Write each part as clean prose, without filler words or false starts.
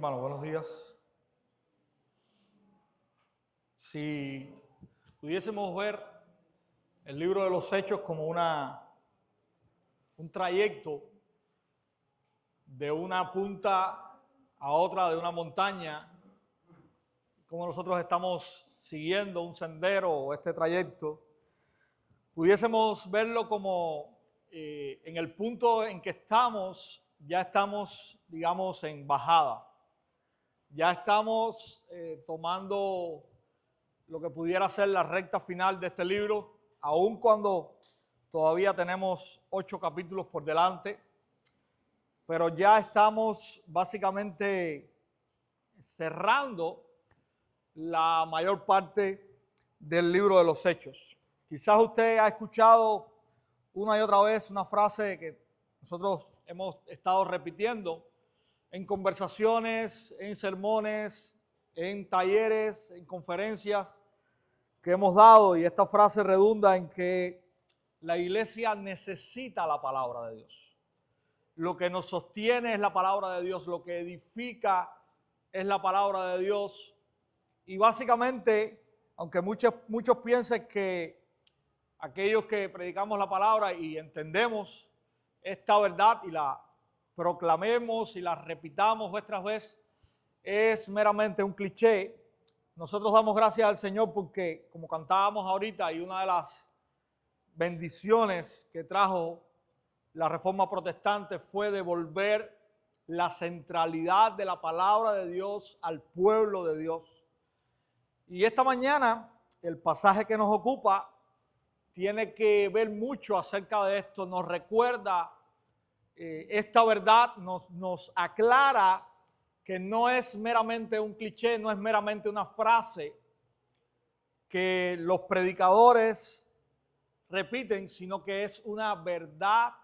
Hermanos, buenos días. Si pudiésemos ver el libro de los Hechos como un trayecto de una punta a otra de una montaña, como nosotros estamos siguiendo un sendero o este trayecto, pudiésemos verlo como en el punto en que estamos, ya estamos, digamos, en bajada. Ya estamos tomando lo que pudiera ser la recta final de este libro, aun cuando todavía tenemos 8 capítulos por delante, pero ya estamos básicamente cerrando la mayor parte del libro de los Hechos. Quizás usted ha escuchado una y otra vez una frase que nosotros hemos estado repitiendo en conversaciones, en sermones, en talleres, en conferencias que hemos dado, y esta frase redunda en que la iglesia necesita la palabra de Dios. Lo que nos sostiene es la palabra de Dios, lo que edifica es la palabra de Dios. Y básicamente, aunque muchos piensen que aquellos que predicamos la palabra y entendemos esta verdad y la proclamemos y la repitamos vez tras vez, es meramente un cliché. Nosotros damos gracias al Señor porque, como cantábamos ahorita, y una de las bendiciones que trajo la Reforma Protestante fue devolver la centralidad de la palabra de Dios al pueblo de Dios. Y esta mañana, el pasaje que nos ocupa tiene que ver mucho acerca de esto, nos recuerda esta verdad, nos aclara que no es meramente un cliché, no es meramente una frase que los predicadores repiten, sino que es una verdad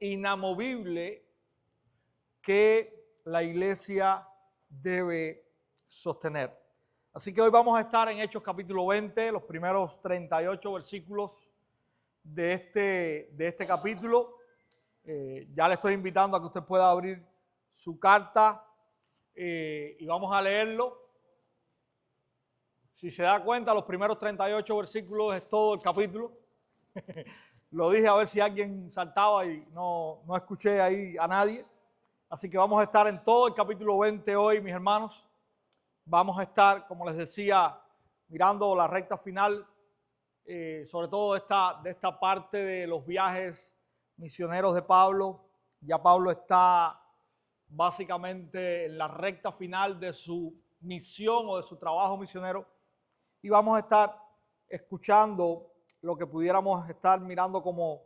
inamovible que la iglesia debe sostener. Así que hoy vamos a estar en Hechos capítulo 20, los primeros 38 versículos de este capítulo. Ya le estoy invitando a que usted pueda abrir su carta y vamos a leerlo. Si se da cuenta, los primeros 38 versículos es todo el capítulo. Lo dije a ver si alguien saltaba y no escuché ahí a nadie. Así que vamos a estar en todo el capítulo 20 hoy, mis hermanos. Vamos a estar, como les decía, mirando la recta final, sobre todo de esta parte de los viajes misioneros de Pablo. Ya Pablo está básicamente en la recta final de su misión o de su trabajo misionero, y vamos a estar escuchando lo que pudiéramos estar mirando como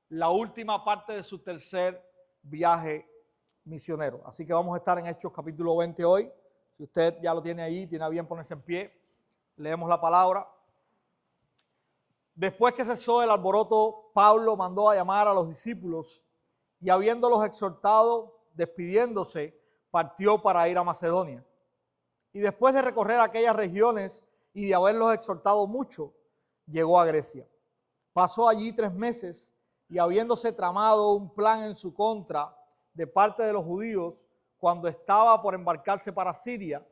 la última parte de su tercer viaje misionero. Así que vamos a estar en Hechos capítulo 20 hoy. Si usted ya lo tiene ahí, tiene a bien ponerse en pie, leemos la palabra. Después que cesó el alboroto, Pablo mandó a llamar a los discípulos y, habiéndolos exhortado, despidiéndose, partió para ir a Macedonia. Y después de recorrer aquellas regiones y de haberlos exhortado mucho, llegó a Grecia. Pasó allí 3 meses y, habiéndose tramado un plan en su contra de parte de los judíos, cuando estaba por embarcarse para Siria,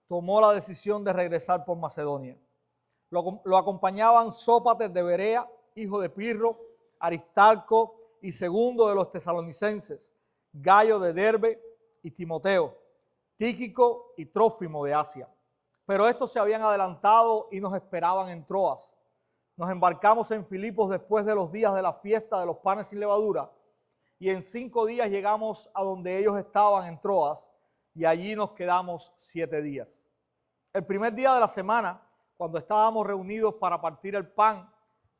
tomó la decisión de regresar por Macedonia. Lo acompañaban Sópater de Berea, hijo de Pirro, Aristarco y Segundo de los tesalonicenses, Gayo de Derbe y Timoteo, Tíquico y Trófimo de Asia. Pero estos se habían adelantado y nos esperaban en Troas. Nos embarcamos en Filipos después de los días de la fiesta de los panes sin levadura, y en 5 días llegamos a donde ellos estaban en Troas, y allí nos quedamos 7 días. El primer día de la semana, cuando estábamos reunidos para partir el pan,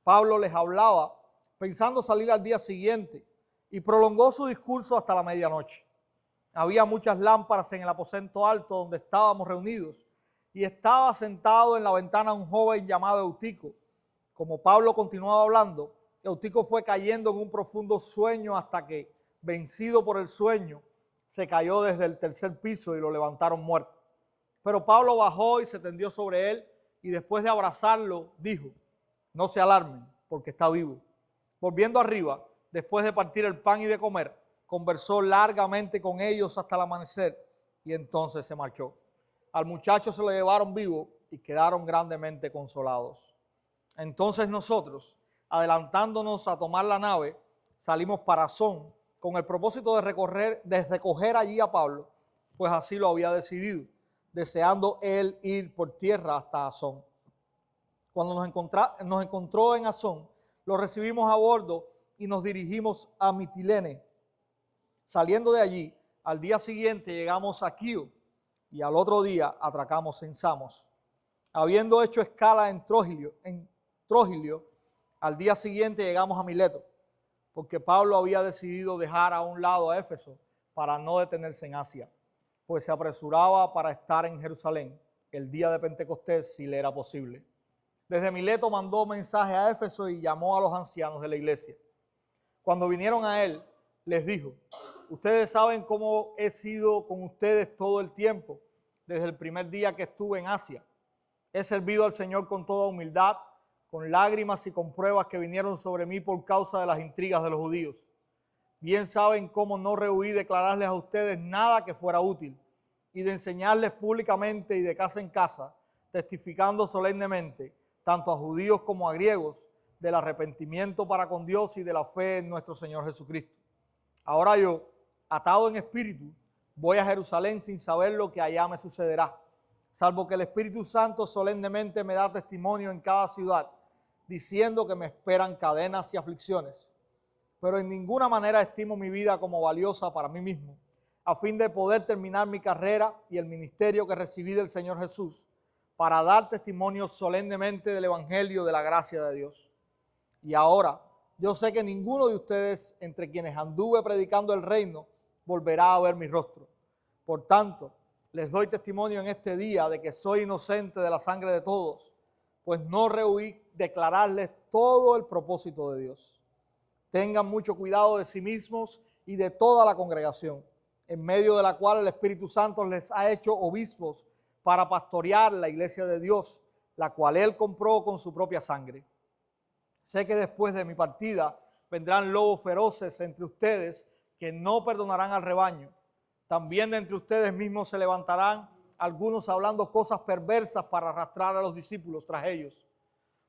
Pablo les hablaba, pensando salir al día siguiente, y prolongó su discurso hasta la medianoche. Había muchas lámparas en el aposento alto donde estábamos reunidos, y estaba sentado en la ventana un joven llamado Eutico. Como Pablo continuaba hablando, Eutico fue cayendo en un profundo sueño hasta que, vencido por el sueño, se cayó desde el 3er piso y lo levantaron muerto. Pero Pablo bajó y se tendió sobre él, y después de abrazarlo dijo: no se alarmen, porque está vivo. Volviendo arriba, después de partir el pan y de comer, conversó largamente con ellos hasta el amanecer y entonces se marchó. Al muchacho se lo llevaron vivo y quedaron grandemente consolados. Entonces nosotros, adelantándonos a tomar la nave, salimos para Asón con el propósito de recoger allí a Pablo, pues así lo había decidido, deseando él ir por tierra hasta Asón. Cuando nos encontró en Asón, lo recibimos a bordo y nos dirigimos a Mitilene. Saliendo de allí, al día siguiente llegamos a Quío y al otro día atracamos en Samos. Habiendo hecho escala en Trogilio, al día siguiente llegamos a Mileto, porque Pablo había decidido dejar a un lado a Éfeso para no detenerse en Asia, pues se apresuraba para estar en Jerusalén el día de Pentecostés si le era posible. Desde Mileto mandó mensaje a Éfeso y llamó a los ancianos de la iglesia. Cuando vinieron a él, les dijo: ustedes saben cómo he sido con ustedes todo el tiempo, desde el primer día que estuve en Asia. He servido al Señor con toda humildad, con lágrimas y con pruebas que vinieron sobre mí por causa de las intrigas de los judíos. Bien saben cómo no rehuí declararles a ustedes nada que fuera útil y de enseñarles públicamente y de casa en casa, testificando solemnemente, tanto a judíos como a griegos, del arrepentimiento para con Dios y de la fe en nuestro Señor Jesucristo. Ahora yo, atado en espíritu, voy a Jerusalén sin saber lo que allá me sucederá, salvo que el Espíritu Santo solemnemente me da testimonio en cada ciudad, diciendo que me esperan cadenas y aflicciones. Pero en ninguna manera estimo mi vida como valiosa para mí mismo, a fin de poder terminar mi carrera y el ministerio que recibí del Señor Jesús, para dar testimonio solemnemente del Evangelio de la gracia de Dios. Y ahora, yo sé que ninguno de ustedes, entre quienes anduve predicando el reino, volverá a ver mi rostro. Por tanto, les doy testimonio en este día de que soy inocente de la sangre de todos, pues no rehuí declararles todo el propósito de Dios. Tengan mucho cuidado de sí mismos y de toda la congregación, en medio de la cual el Espíritu Santo les ha hecho obispos para pastorear la iglesia de Dios, la cual Él compró con su propia sangre. Sé que después de mi partida vendrán lobos feroces entre ustedes que no perdonarán al rebaño. También de entre ustedes mismos se levantarán algunos hablando cosas perversas para arrastrar a los discípulos tras ellos.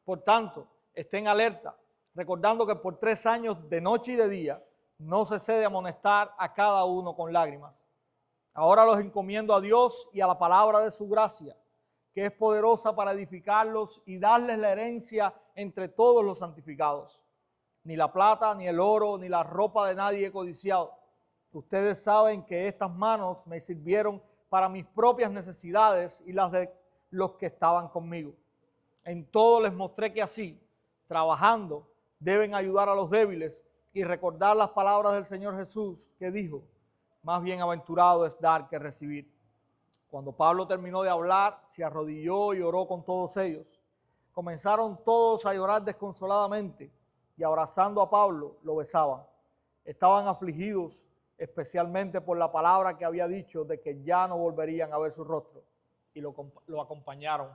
Por tanto, estén alerta, recordando que por 3 años de noche y de día no cesé de amonestar a cada uno con lágrimas. Ahora los encomiendo a Dios y a la palabra de su gracia, que es poderosa para edificarlos y darles la herencia entre todos los santificados. Ni la plata, ni el oro, ni la ropa de nadie he codiciado. Ustedes saben que estas manos me sirvieron para mis propias necesidades y las de los que estaban conmigo. En todo les mostré que así, trabajando, deben ayudar a los débiles y recordar las palabras del Señor Jesús, que dijo: más bienaventurado es dar que recibir. Cuando Pablo terminó de hablar, se arrodilló y oró con todos ellos. Comenzaron todos a llorar desconsoladamente y abrazando a Pablo lo besaban. Estaban afligidos especialmente por la palabra que había dicho de que ya no volverían a ver su rostro, y lo acompañaron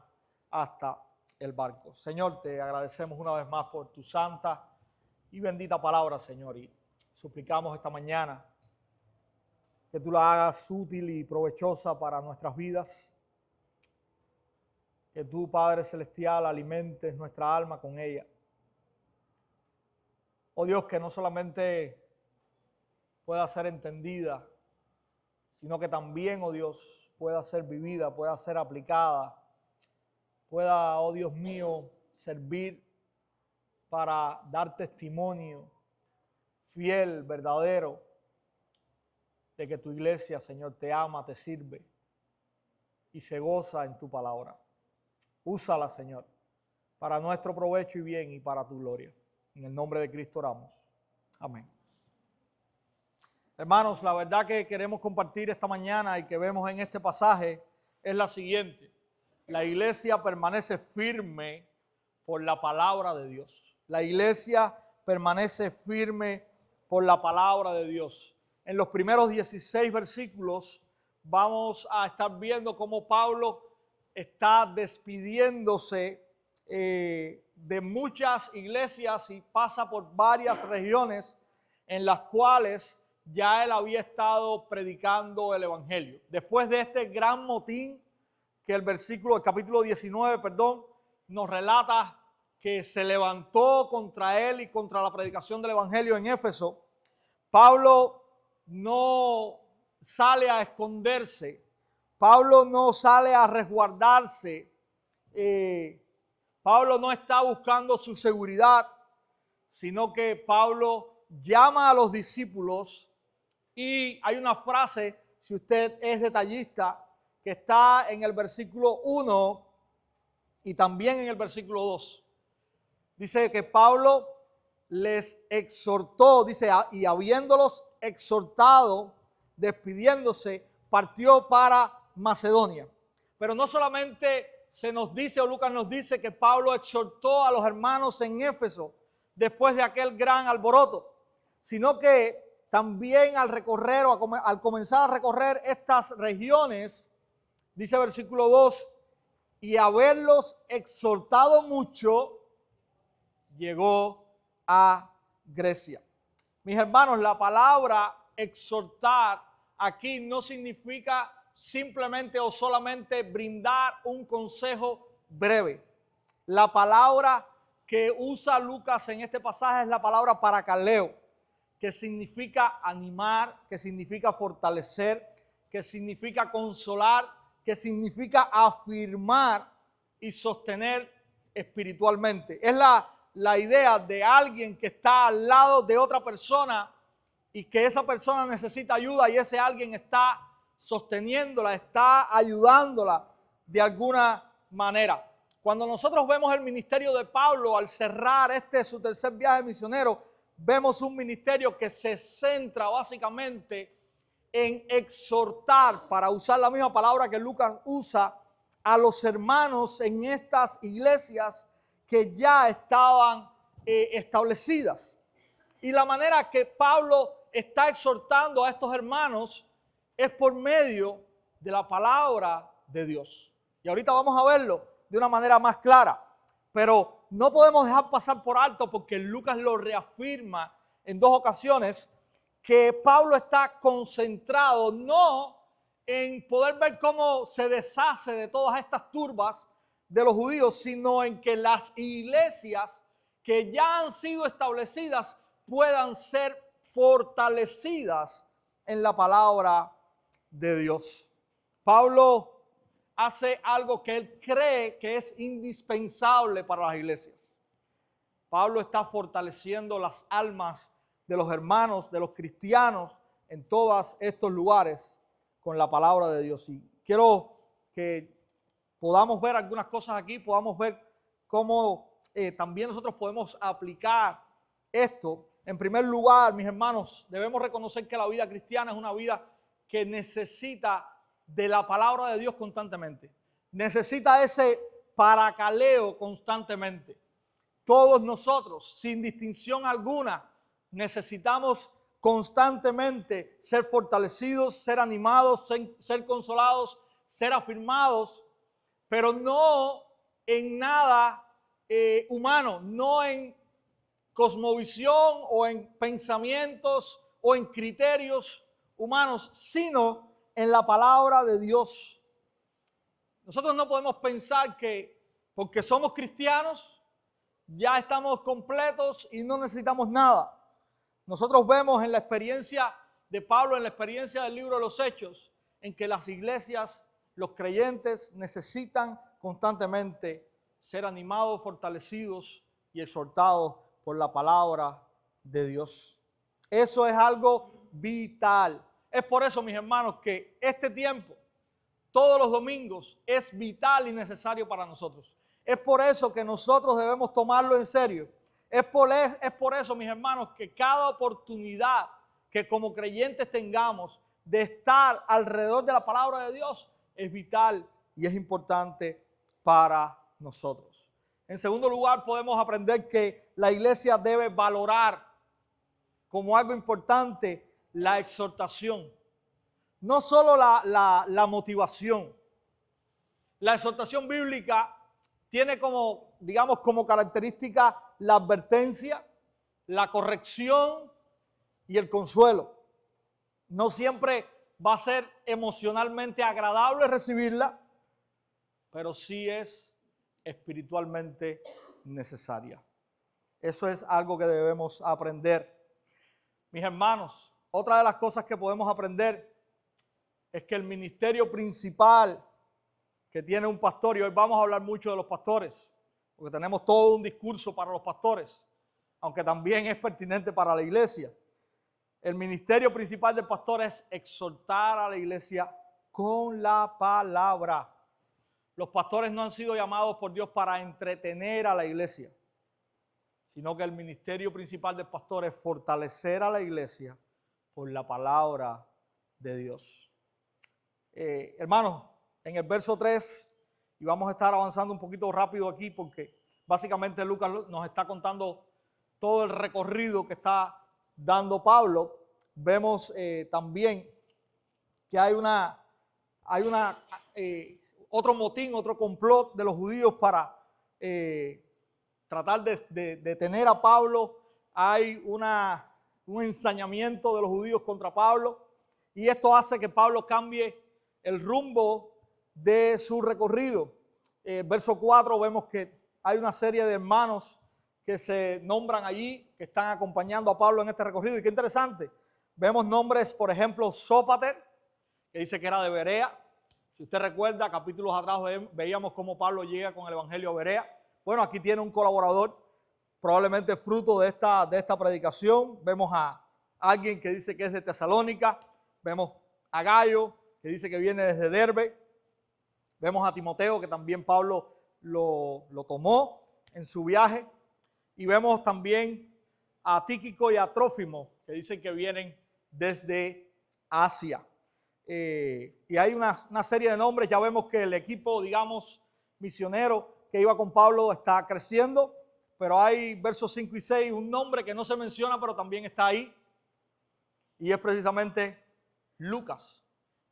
hasta el barco. Señor, te agradecemos una vez más por tu santa y bendita palabra, Señor, y suplicamos esta mañana que tú la hagas útil y provechosa para nuestras vidas, que tú, Padre Celestial, alimentes nuestra alma con ella. Oh Dios, que no solamente pueda ser entendida, sino que también, oh Dios, pueda ser vivida, pueda ser aplicada, pueda, oh Dios mío, servir para dar testimonio fiel, verdadero, de que tu iglesia, Señor, te ama, te sirve y se goza en tu palabra. Úsala, Señor, para nuestro provecho y bien y para tu gloria. En el nombre de Cristo oramos. Amén. Hermanos, la verdad que queremos compartir esta mañana y que vemos en este pasaje es la siguiente. La iglesia permanece firme por la palabra de Dios. La iglesia permanece firme por la palabra de Dios. En los primeros 16 versículos vamos a estar viendo cómo Pablo está despidiéndose de muchas iglesias y pasa por varias regiones en las cuales ya él había estado predicando el evangelio. Después de este gran motín que el capítulo 19, nos relata que se levantó contra él y contra la predicación del evangelio en Éfeso, Pablo no sale a esconderse, Pablo no sale a resguardarse, Pablo no está buscando su seguridad, sino que Pablo llama a los discípulos y hay una frase, si usted es detallista, que está en el versículo 1 y también en el versículo 2. Dice que Pablo les exhortó, dice, y habiéndolos exhortado, despidiéndose, partió para Macedonia. Pero no solamente se nos dice, o Lucas nos dice, que Pablo exhortó a los hermanos en Éfeso después de aquel gran alboroto, sino que también al recorrer o al comenzar a recorrer estas regiones, dice el versículo 2, y haberlos exhortado mucho, llegó a Grecia. Mis hermanos, la palabra exhortar aquí no significa simplemente o solamente brindar un consejo breve. La palabra que usa Lucas en este pasaje es la palabra parakaleo, que significa animar, que significa fortalecer, que significa consolar, que significa afirmar y sostener espiritualmente. Es la idea de alguien que está al lado de otra persona y que esa persona necesita ayuda y ese alguien está sosteniéndola, está ayudándola de alguna manera. Cuando nosotros vemos el ministerio de Pablo al cerrar su tercer viaje misionero, vemos un ministerio que se centra básicamente en exhortar, para usar la misma palabra que Lucas usa, a los hermanos en estas iglesias que ya estaban establecidas. Y la manera que Pablo está exhortando a estos hermanos es por medio de la palabra de Dios. Y ahorita vamos a verlo de una manera más clara. Pero no podemos dejar pasar por alto, porque Lucas lo reafirma en dos ocasiones, que Pablo está concentrado no en poder ver cómo se deshace de todas estas turbas de los judíos, sino en que las iglesias que ya han sido establecidas puedan ser fortalecidas en la palabra de Dios. Pablo hace algo que él cree que es indispensable para las iglesias. Pablo está fortaleciendo las almas de los hermanos, de los cristianos en todos estos lugares con la palabra de Dios. Y quiero que podamos ver algunas cosas aquí, podamos ver cómo también nosotros podemos aplicar esto. En primer lugar, mis hermanos, debemos reconocer que la vida cristiana es una vida que necesita de la palabra de Dios constantemente. Necesita ese parakaleo constantemente. Todos nosotros, sin distinción alguna, necesitamos constantemente ser fortalecidos, ser animados, ser consolados, ser afirmados, pero no en nada humano, no en cosmovisión o en pensamientos o en criterios humanos, sino en la palabra de Dios. Nosotros no podemos pensar que porque somos cristianos ya estamos completos y no necesitamos nada. Nosotros vemos en la experiencia de Pablo, en la experiencia del libro de los Hechos, en que las iglesias, los creyentes necesitan constantemente ser animados, fortalecidos y exhortados por la palabra de Dios. Eso es algo vital. Es por eso, mis hermanos, que este tiempo, todos los domingos, es vital y necesario para nosotros. Es por eso que nosotros debemos tomarlo en serio. Es por eso, mis hermanos, que cada oportunidad que como creyentes tengamos de estar alrededor de la palabra de Dios es vital y es importante para nosotros. En segundo lugar, podemos aprender que la iglesia debe valorar como algo importante la exhortación. No solo la motivación. La exhortación bíblica tiene como característica la advertencia, la corrección y el consuelo. No siempre va a ser emocionalmente agradable recibirla, pero sí es espiritualmente necesaria. Eso es algo que debemos aprender. Mis hermanos, otra de las cosas que podemos aprender es que el ministerio principal que tiene un pastor, y hoy vamos a hablar mucho de los pastores, porque tenemos todo un discurso para los pastores, aunque también es pertinente para la iglesia. El ministerio principal del pastor es exhortar a la iglesia con la palabra. Los pastores no han sido llamados por Dios para entretener a la iglesia, sino que el ministerio principal del pastor es fortalecer a la iglesia por la palabra de Dios. Hermanos, en el verso 3, y vamos a estar avanzando un poquito rápido aquí porque básicamente Lucas nos está contando todo el recorrido que está dando Pablo. Vemos también que hay otro motín, otro complot de los judíos para tratar de detener a Pablo. Hay un ensañamiento de los judíos contra Pablo y esto hace que Pablo cambie el rumbo de su recorrido. Verso 4 vemos que hay una serie de hermanos que se nombran allí, que están acompañando a Pablo en este recorrido. Y qué interesante, vemos nombres, por ejemplo, Sópater, que dice que era de Berea. Si usted recuerda, capítulos atrás veíamos cómo Pablo llega con el evangelio a Berea. Bueno, aquí tiene un colaborador, probablemente fruto de esta predicación. Vemos a alguien que dice que es de Tesalónica. Vemos a Gayo, que dice que viene desde Derbe. Vemos a Timoteo, que también Pablo lo tomó en su viaje. Y vemos también a Tíquico y a Trófimo, que dicen que vienen desde Asia. Y hay una serie de nombres. Ya vemos que el equipo, digamos, misionero que iba con Pablo está creciendo, pero hay versos 5 y 6, un nombre que no se menciona, pero también está ahí, y es precisamente Lucas,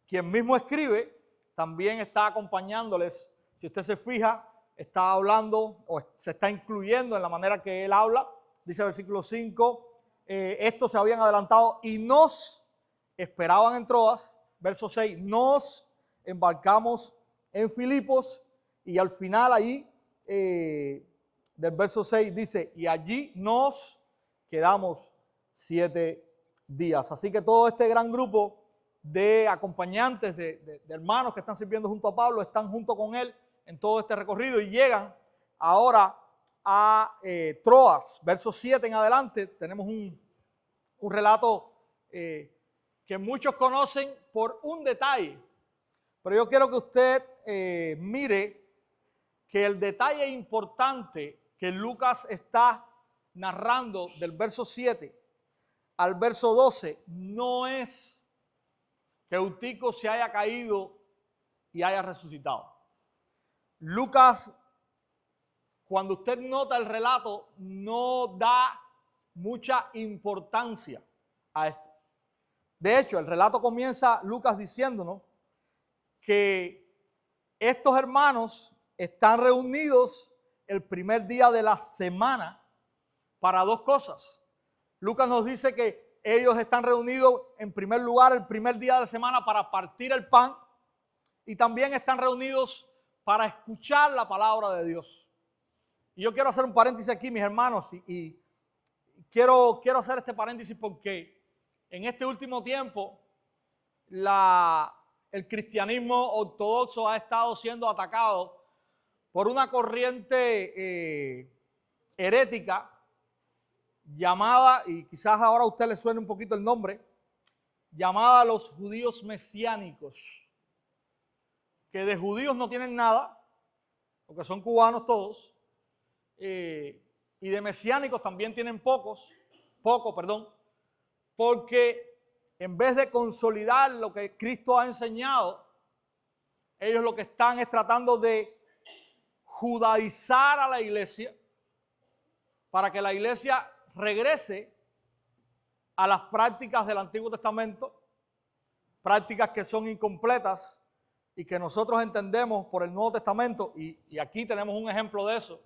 quien mismo escribe, también está acompañándoles. Si usted se fija, está hablando o se está incluyendo en la manera que él habla. Dice el versículo 5, estos se habían adelantado y nos esperaban en Troas. Verso 6, nos embarcamos en Filipos, y al final ahí del verso 6 dice, y allí nos quedamos 7 días. Así que todo este gran grupo de acompañantes, de hermanos que están sirviendo junto a Pablo, están junto con él en todo este recorrido y llegan ahora a Troas. Verso 7 en adelante tenemos un relato que muchos conocen por un detalle, pero yo quiero que usted mire que el detalle importante que Lucas está narrando del verso 7 al verso 12 no es que Eutico se haya caído y haya resucitado. Lucas, cuando usted nota el relato, no da mucha importancia a esto. De hecho, el relato comienza Lucas diciéndonos que estos hermanos están reunidos el primer día de la semana para dos cosas. Lucas nos dice que ellos están reunidos en primer lugar el primer día de la semana para partir el pan, y también están reunidos para escuchar la palabra de Dios. Y yo quiero hacer un paréntesis aquí, mis hermanos, y quiero hacer este paréntesis porque en este último tiempo el cristianismo ortodoxo ha estado siendo atacado por una corriente herética llamada, y quizás ahora a usted le suene un poquito el nombre, llamada los judíos mesiánicos, que de judíos no tienen nada, porque son cubanos todos, y de mesiánicos también tienen poco, porque en vez de consolidar lo que Cristo ha enseñado, ellos lo que están es tratando de judaizar a la iglesia para que la iglesia regrese a las prácticas del Antiguo Testamento, prácticas que son incompletas y que nosotros entendemos por el Nuevo Testamento, y aquí tenemos un ejemplo de eso,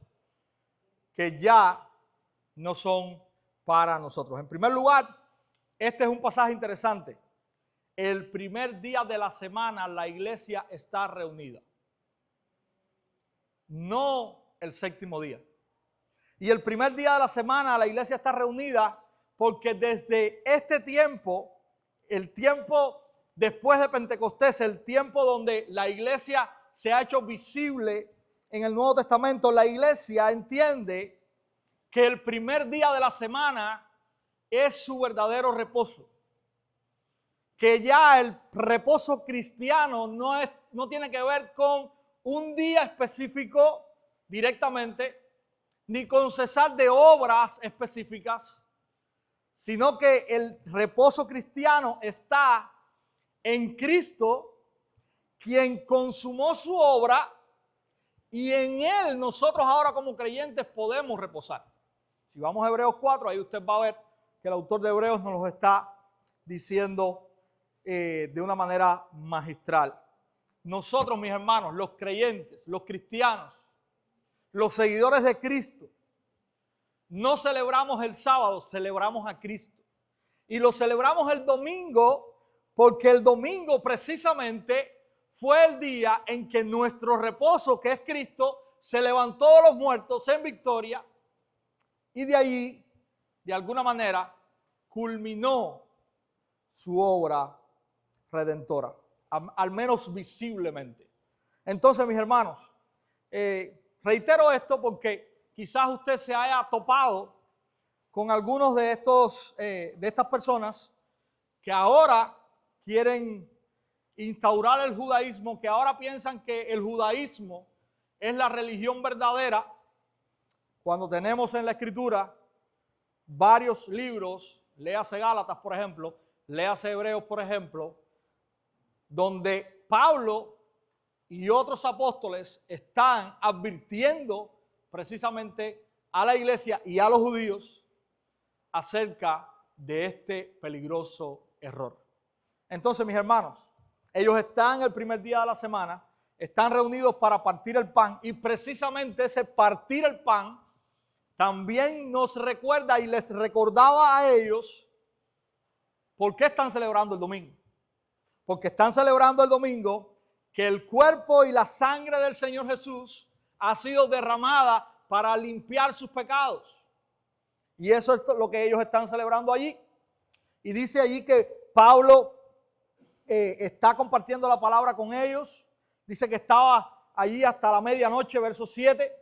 que ya no son para nosotros. En primer lugar, este es un pasaje interesante, el primer día de la semana la iglesia está reunida. No el séptimo día. Y el primer día de la semana la iglesia está reunida porque desde este tiempo, el tiempo después de Pentecostés, el tiempo donde la iglesia se ha hecho visible en el Nuevo Testamento, la iglesia entiende que el primer día de la semana es su verdadero reposo. Que ya el reposo cristiano no tiene que ver con un día específico directamente, ni con cesar de obras específicas, sino que el reposo cristiano está en Cristo, quien consumó su obra, y en Él nosotros ahora como creyentes podemos reposar. Si vamos a Hebreos 4, ahí usted va a ver que el autor de Hebreos nos lo está diciendo de una manera magistral. Nosotros, mis hermanos, los creyentes, los cristianos, los seguidores de Cristo, no celebramos el sábado, celebramos a Cristo. Y lo celebramos el domingo porque el domingo precisamente fue el día en que nuestro reposo, que es Cristo, se levantó de los muertos en victoria y de allí, de alguna manera, culminó su obra redentora, al menos visiblemente. Entonces, mis hermanos, reitero esto porque quizás usted se haya topado con algunos de estas personas que ahora quieren instaurar el judaísmo, que ahora piensan que el judaísmo es la religión verdadera, cuando tenemos en la Escritura varios libros, léase Gálatas, por ejemplo, léase Hebreos, por ejemplo, donde Pablo y otros apóstoles están advirtiendo precisamente a la iglesia y a los judíos acerca de este peligroso error. Entonces, mis hermanos, ellos están el primer día de la semana, están reunidos para partir el pan, y precisamente ese partir el pan también nos recuerda y les recordaba a ellos por qué están celebrando el domingo. Porque están celebrando el domingo que el cuerpo y la sangre del Señor Jesús ha sido derramada para limpiar sus pecados. Y eso es lo que ellos están celebrando allí. Y dice allí que Pablo está compartiendo la palabra con ellos. Dice que estaba allí hasta la medianoche, verso 7.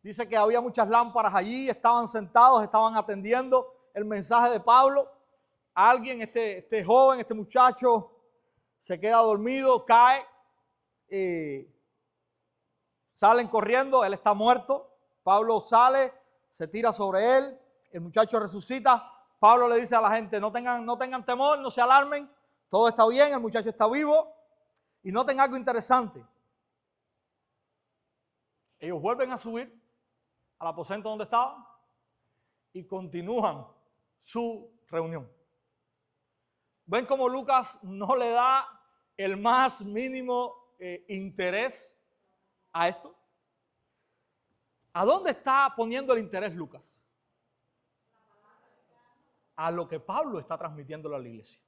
Dice que había muchas lámparas allí, estaban sentados, estaban atendiendo el mensaje de Pablo. Alguien, este joven, este muchacho, se queda dormido, cae, salen corriendo, él está muerto. Pablo sale, se tira sobre él, el muchacho resucita. Pablo le dice a la gente, no tengan temor, no se alarmen, todo está bien, el muchacho está vivo. Y noten algo interesante. Ellos vuelven a subir al aposento donde estaban y continúan su reunión. ¿Ven cómo Lucas no le da el más mínimo interés a esto? ¿A dónde está poniendo el interés Lucas? A lo que Pablo está transmitiéndole a la iglesia.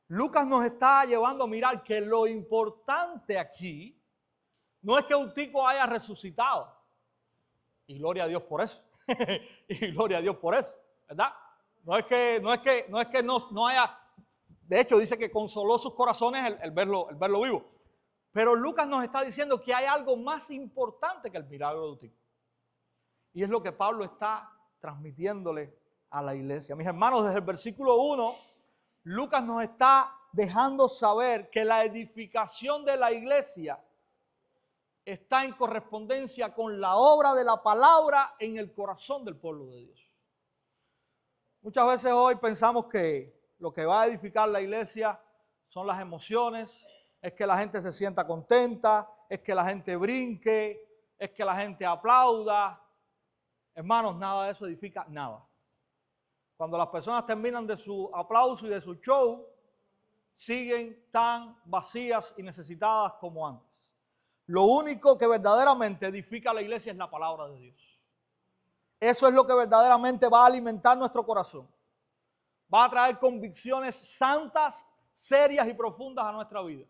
Lucas nos está llevando a mirar que lo importante aquí no es que un tipo haya resucitado. Y gloria a Dios por eso. Y gloria a Dios por eso, ¿verdad? No es que no haya, de hecho dice que consoló sus corazones el verlo vivo. Pero Lucas nos está diciendo que hay algo más importante que el milagro de un tipo. Y es lo que Pablo está transmitiéndole a la iglesia. Mis hermanos, desde el versículo 1, Lucas nos está dejando saber que la edificación de la iglesia está en correspondencia con la obra de la palabra en el corazón del pueblo de Dios. Muchas veces hoy pensamos que lo que va a edificar la iglesia son las emociones, es que la gente se sienta contenta, es que la gente brinque, es que la gente aplauda. Hermanos, nada de eso edifica nada. Cuando las personas terminan de su aplauso y de su show, siguen tan vacías y necesitadas como antes. Lo único que verdaderamente edifica a la iglesia es la palabra de Dios. Eso es lo que verdaderamente va a alimentar nuestro corazón. Va a traer convicciones santas serias y profundas a nuestra vida.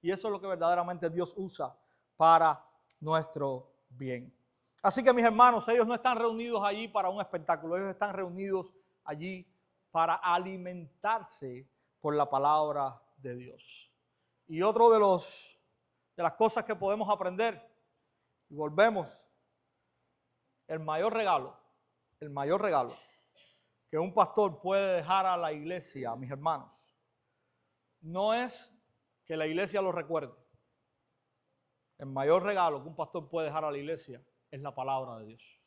Y eso es lo que verdaderamente Dios usa para nuestro bien. Así que mis hermanos, ellos no están reunidos allí para un espectáculo, ellos están reunidos allí para alimentarse por la palabra de Dios. Y otro de las cosas que podemos aprender, y volvemos, el mayor regalo que un pastor puede dejar a la iglesia, mis hermanos, no es que la iglesia lo recuerde. El mayor regalo que un pastor puede dejar a la iglesia es la palabra de Dios.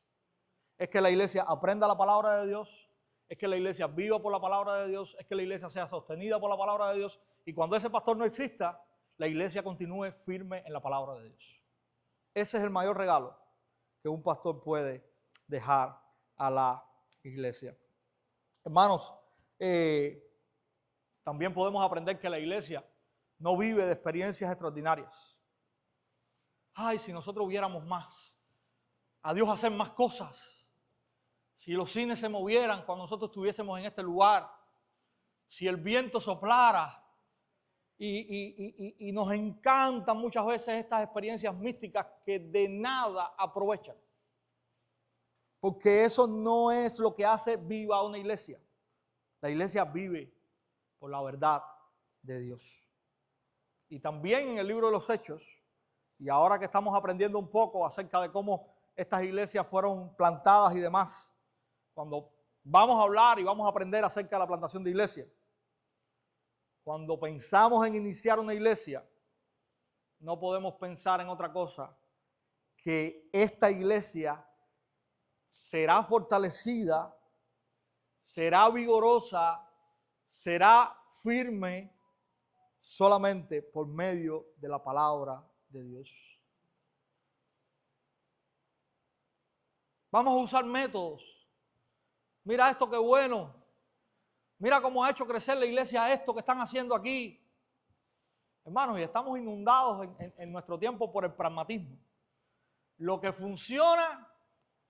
Es que la iglesia aprenda la palabra de Dios, es que la iglesia viva por la palabra de Dios, es que la iglesia sea sostenida por la palabra de Dios, y cuando ese pastor no exista, la iglesia continúe firme en la palabra de Dios. Ese es el mayor regalo que un pastor puede dejar a la iglesia. Hermanos, también podemos aprender que la iglesia no vive de experiencias extraordinarias. Ay, si nosotros viéramos más, a Dios hacer más cosas. Si los cines se movieran cuando nosotros estuviésemos en este lugar, si el viento soplara, y nos encantan muchas veces estas experiencias místicas que de nada aprovechan. Porque eso no es lo que hace viva una iglesia. La iglesia vive por la verdad de Dios. Y también en el libro de los Hechos, y ahora que estamos aprendiendo un poco acerca de cómo estas iglesias fueron plantadas y demás, cuando vamos a hablar y vamos a aprender acerca de la plantación de iglesias, cuando pensamos en iniciar una iglesia, no podemos pensar en otra cosa que esta iglesia será fortalecida, será vigorosa, será firme solamente por medio de la palabra de Dios. Vamos a usar métodos. Mira esto qué bueno. Mira cómo ha hecho crecer la iglesia esto que están haciendo aquí. Hermanos, y estamos inundados en nuestro tiempo por el pragmatismo. Lo que funciona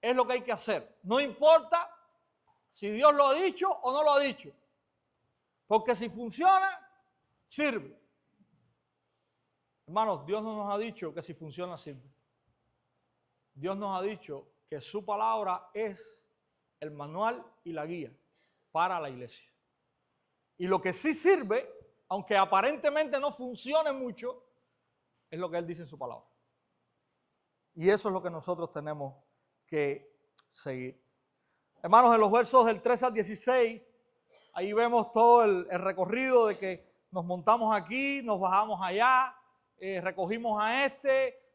es lo que hay que hacer. No importa si Dios lo ha dicho o no lo ha dicho. Porque si funciona, sirve. Hermanos, Dios no nos ha dicho que si funciona, sirve. Dios nos ha dicho que su palabra es el manual y la guía para la iglesia. Y lo que sí sirve, aunque aparentemente no funcione mucho, es lo que Él dice en su palabra. Y eso es lo que nosotros tenemos que seguir. Hermanos, en los versos del 13 al 16, ahí vemos todo el recorrido de que nos montamos aquí, nos bajamos allá, recogimos a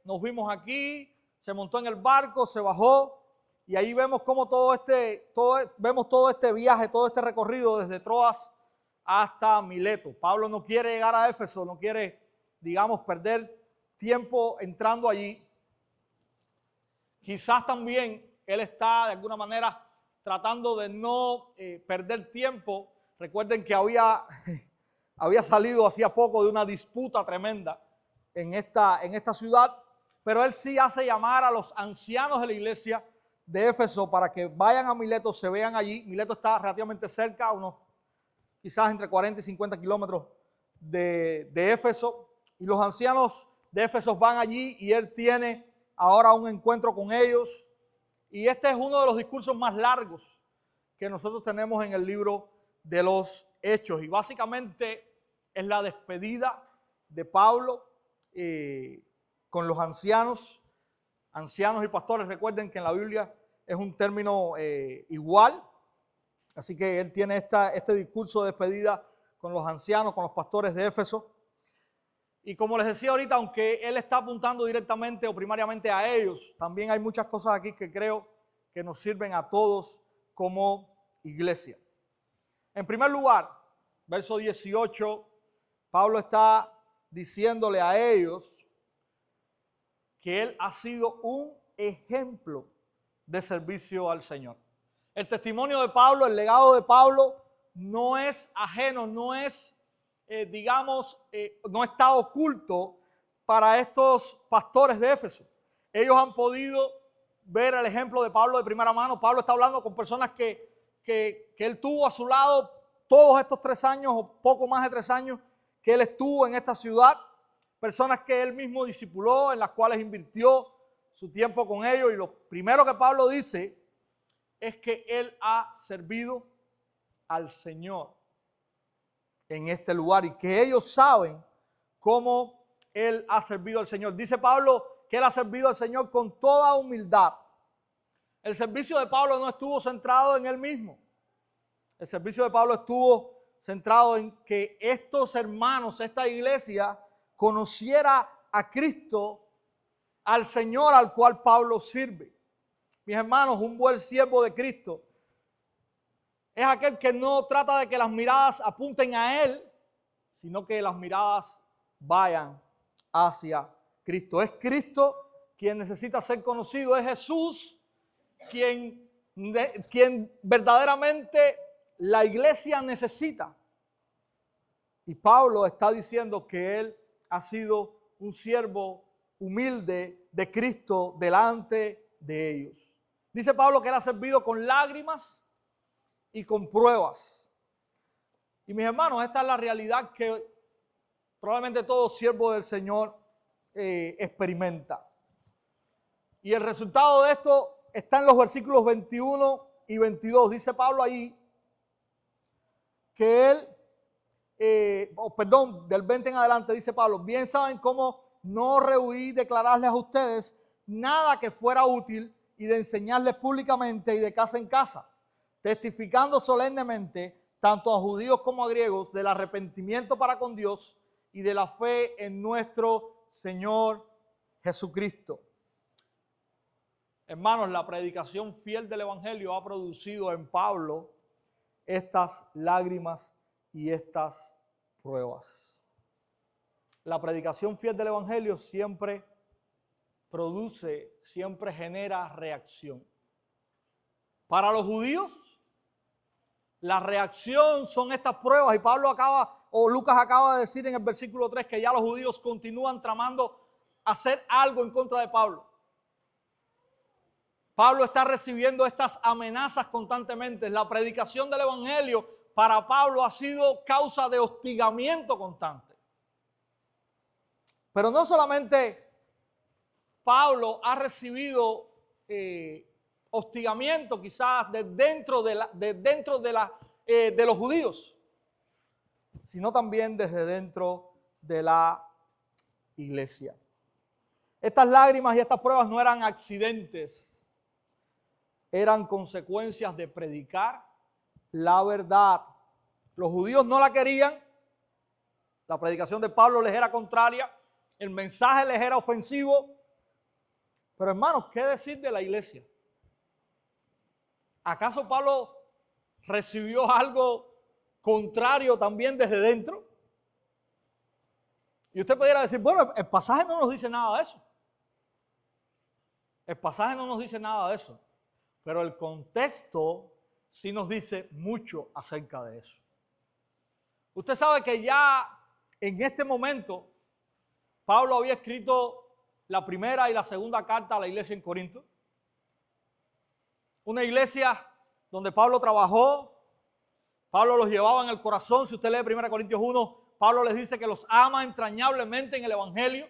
nos vimos aquí, se montó en el barco, se bajó, y ahí vemos cómo vemos todo este viaje, todo este recorrido desde Troas hasta Mileto. Pablo no quiere llegar a Éfeso, no quiere, digamos, perder tiempo entrando allí. Quizás también él está de alguna manera tratando de no perder tiempo. Recuerden que había salido hacía poco de una disputa tremenda en esta ciudad, pero él sí hace llamar a los ancianos de la iglesia de Éfeso para que vayan a Mileto, se vean allí. Mileto está relativamente cerca, quizás entre 40 y 50 kilómetros de Éfeso, y los ancianos de Éfeso van allí y él tiene ahora un encuentro con ellos, y este es uno de los discursos más largos que nosotros tenemos en el libro de los Hechos, y básicamente es la despedida de Pablo con los ancianos y pastores. Recuerden que en la Biblia es un término igual, así que él tiene este discurso de despedida con los ancianos, con los pastores de Éfeso. Y como les decía ahorita, aunque él está apuntando directamente o primariamente a ellos, también hay muchas cosas aquí que creo que nos sirven a todos como iglesia. En primer lugar, verso 18, Pablo está diciéndole a ellos que él ha sido un ejemplo de servicio al Señor. El testimonio de Pablo, el legado de Pablo no es ajeno, no es, no está oculto para estos pastores de Éfeso. Ellos han podido ver el ejemplo de Pablo de primera mano. Pablo está hablando con personas que él tuvo a su lado todos estos 3 años o poco más de 3 años que él estuvo en esta ciudad, personas que él mismo discipuló, en las cuales invirtió su tiempo con ellos. Y lo primero que Pablo dice es que él ha servido al Señor en este lugar y que ellos saben cómo él ha servido al Señor. Dice Pablo que él ha servido al Señor con toda humildad. El servicio de Pablo no estuvo centrado en él mismo. El servicio de Pablo estuvo centrado en que estos hermanos, esta iglesia, conociera a Cristo, al Señor al cual Pablo sirve. Mis hermanos, un buen siervo de Cristo es aquel que no trata de que las miradas apunten a Él, sino que las miradas vayan hacia Cristo. Es Cristo quien necesita ser conocido, es Jesús quien verdaderamente la iglesia necesita. Y Pablo está diciendo que él ha sido un siervo humilde de Cristo delante de ellos. Dice Pablo que él ha servido con lágrimas y con pruebas. Y mis hermanos, esta es la realidad que probablemente todo siervo del Señor experimenta. Y el resultado de esto está en los versículos 21 y 22. Dice Pablo ahí que él, del 20 en adelante, dice Pablo: bien saben cómo no rehuí declararles a ustedes nada que fuera útil y de enseñarles públicamente y de casa en casa, testificando solemnemente tanto a judíos como a griegos del arrepentimiento para con Dios y de la fe en nuestro Señor Jesucristo. Hermanos, la predicación fiel del Evangelio ha producido en Pablo estas lágrimas y estas pruebas. La predicación fiel del Evangelio siempre produce, siempre genera reacción. Para los judíos, la reacción son estas pruebas, y Lucas acaba de decir en el versículo 3 que ya los judíos continúan tramando hacer algo en contra de Pablo. Pablo está recibiendo estas amenazas constantemente. La predicación del Evangelio para Pablo ha sido causa de hostigamiento constante. Pero no solamente Pablo ha recibido hostigamiento quizás de dentro de los judíos, sino también desde dentro de la iglesia. Estas lágrimas y estas pruebas no eran accidentes. Eran consecuencias de predicar la verdad. Los judíos no la querían. La predicación de Pablo les era contraria. El mensaje les era ofensivo. Pero hermanos, ¿qué decir de la iglesia? ¿Acaso Pablo recibió algo contrario también desde dentro? Y usted pudiera decir, bueno, el pasaje no nos dice nada de eso. El pasaje no nos dice nada de eso. Pero el contexto sí nos dice mucho acerca de eso. Usted sabe que ya en este momento Pablo había escrito la primera y la segunda carta a la iglesia en Corinto. Una iglesia donde Pablo trabajó, Pablo los llevaba en el corazón. Si usted lee 1 Corintios 1, Pablo les dice que los ama entrañablemente en el Evangelio.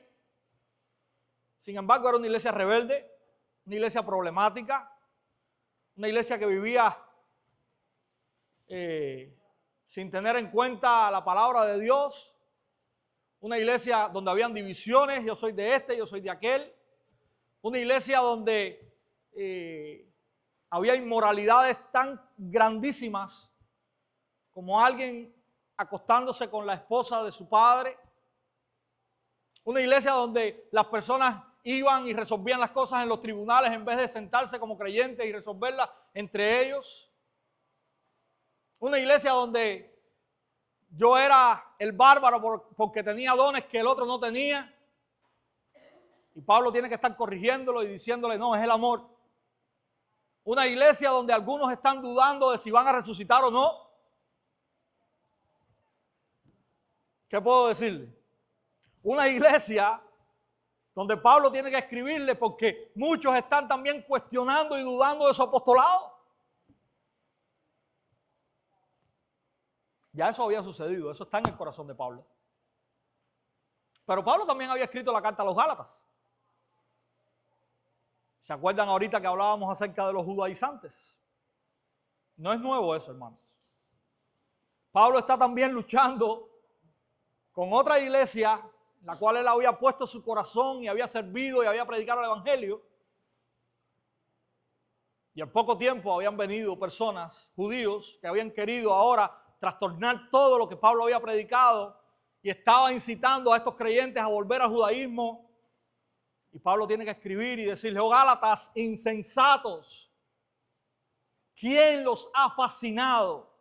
Sin embargo, era una iglesia rebelde, una iglesia problemática, una iglesia que vivía sin tener en cuenta la palabra de Dios. Una iglesia donde habían divisiones, yo soy de este, yo soy de aquel. Una iglesia donde había inmoralidades tan grandísimas como alguien acostándose con la esposa de su padre. Una iglesia donde las personas iban y resolvían las cosas en los tribunales en vez de sentarse como creyentes y resolverlas entre ellos. Una iglesia donde yo era el bárbaro porque tenía dones que el otro no tenía. Y Pablo tiene que estar corrigiéndolo y diciéndole, no, es el amor. Una iglesia donde algunos están dudando de si van a resucitar o no. ¿Qué puedo decirle? Una iglesia donde Pablo tiene que escribirle porque muchos están también cuestionando y dudando de su apostolado. Ya eso había sucedido, eso está en el corazón de Pablo. Pero Pablo también había escrito la carta a los Gálatas. ¿Se acuerdan ahorita que hablábamos acerca de los judaizantes? No es nuevo eso, hermanos. Pablo está también luchando con otra iglesia, la cual él había puesto su corazón y había servido y había predicado el evangelio. Y en poco tiempo habían venido personas, judíos, que habían querido ahora trastornar todo lo que Pablo había predicado y estaba incitando a estos creyentes a volver al judaísmo. Y Pablo tiene que escribir y decirle: oh Gálatas insensatos, ¿quién los ha fascinado?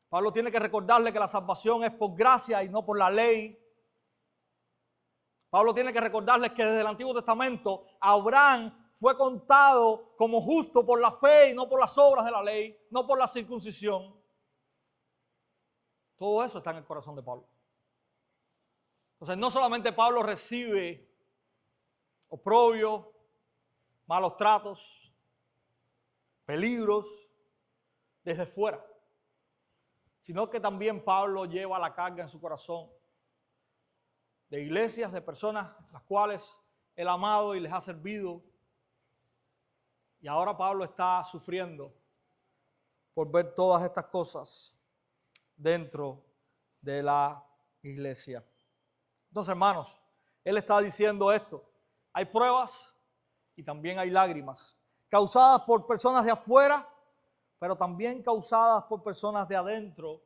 Pablo tiene que recordarle que la salvación es por gracia y no por la ley. Pablo tiene que recordarles que desde el Antiguo Testamento Abraham fue contado como justo por la fe y no por las obras de la ley, no por la circuncisión. Todo eso está en el corazón de Pablo. Entonces no solamente Pablo recibe oprobio, malos tratos, peligros desde fuera, sino que también Pablo lleva la carga en su corazón de iglesias, de personas las cuales él ha amado y les ha servido. Y ahora Pablo está sufriendo por ver todas estas cosas dentro de la iglesia. Entonces, hermanos, él está diciendo esto: hay pruebas y también hay lágrimas, causadas por personas de afuera, pero también causadas por personas de adentro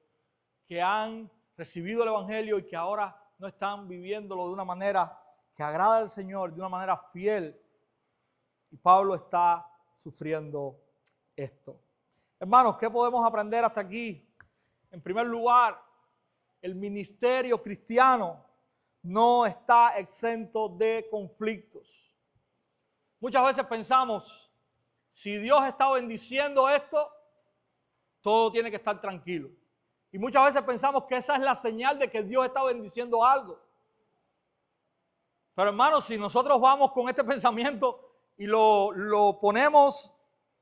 que han recibido el evangelio y que ahora no están viviéndolo de una manera que agrada al Señor, de una manera fiel. Y Pablo está sufriendo esto. Hermanos, ¿qué podemos aprender hasta aquí? En primer lugar, el ministerio cristiano no está exento de conflictos. Muchas veces pensamos, si Dios está bendiciendo esto, todo tiene que estar tranquilo. Y muchas veces pensamos que esa es la señal de que Dios está bendiciendo algo. Pero hermanos, si nosotros vamos con este pensamiento y lo ponemos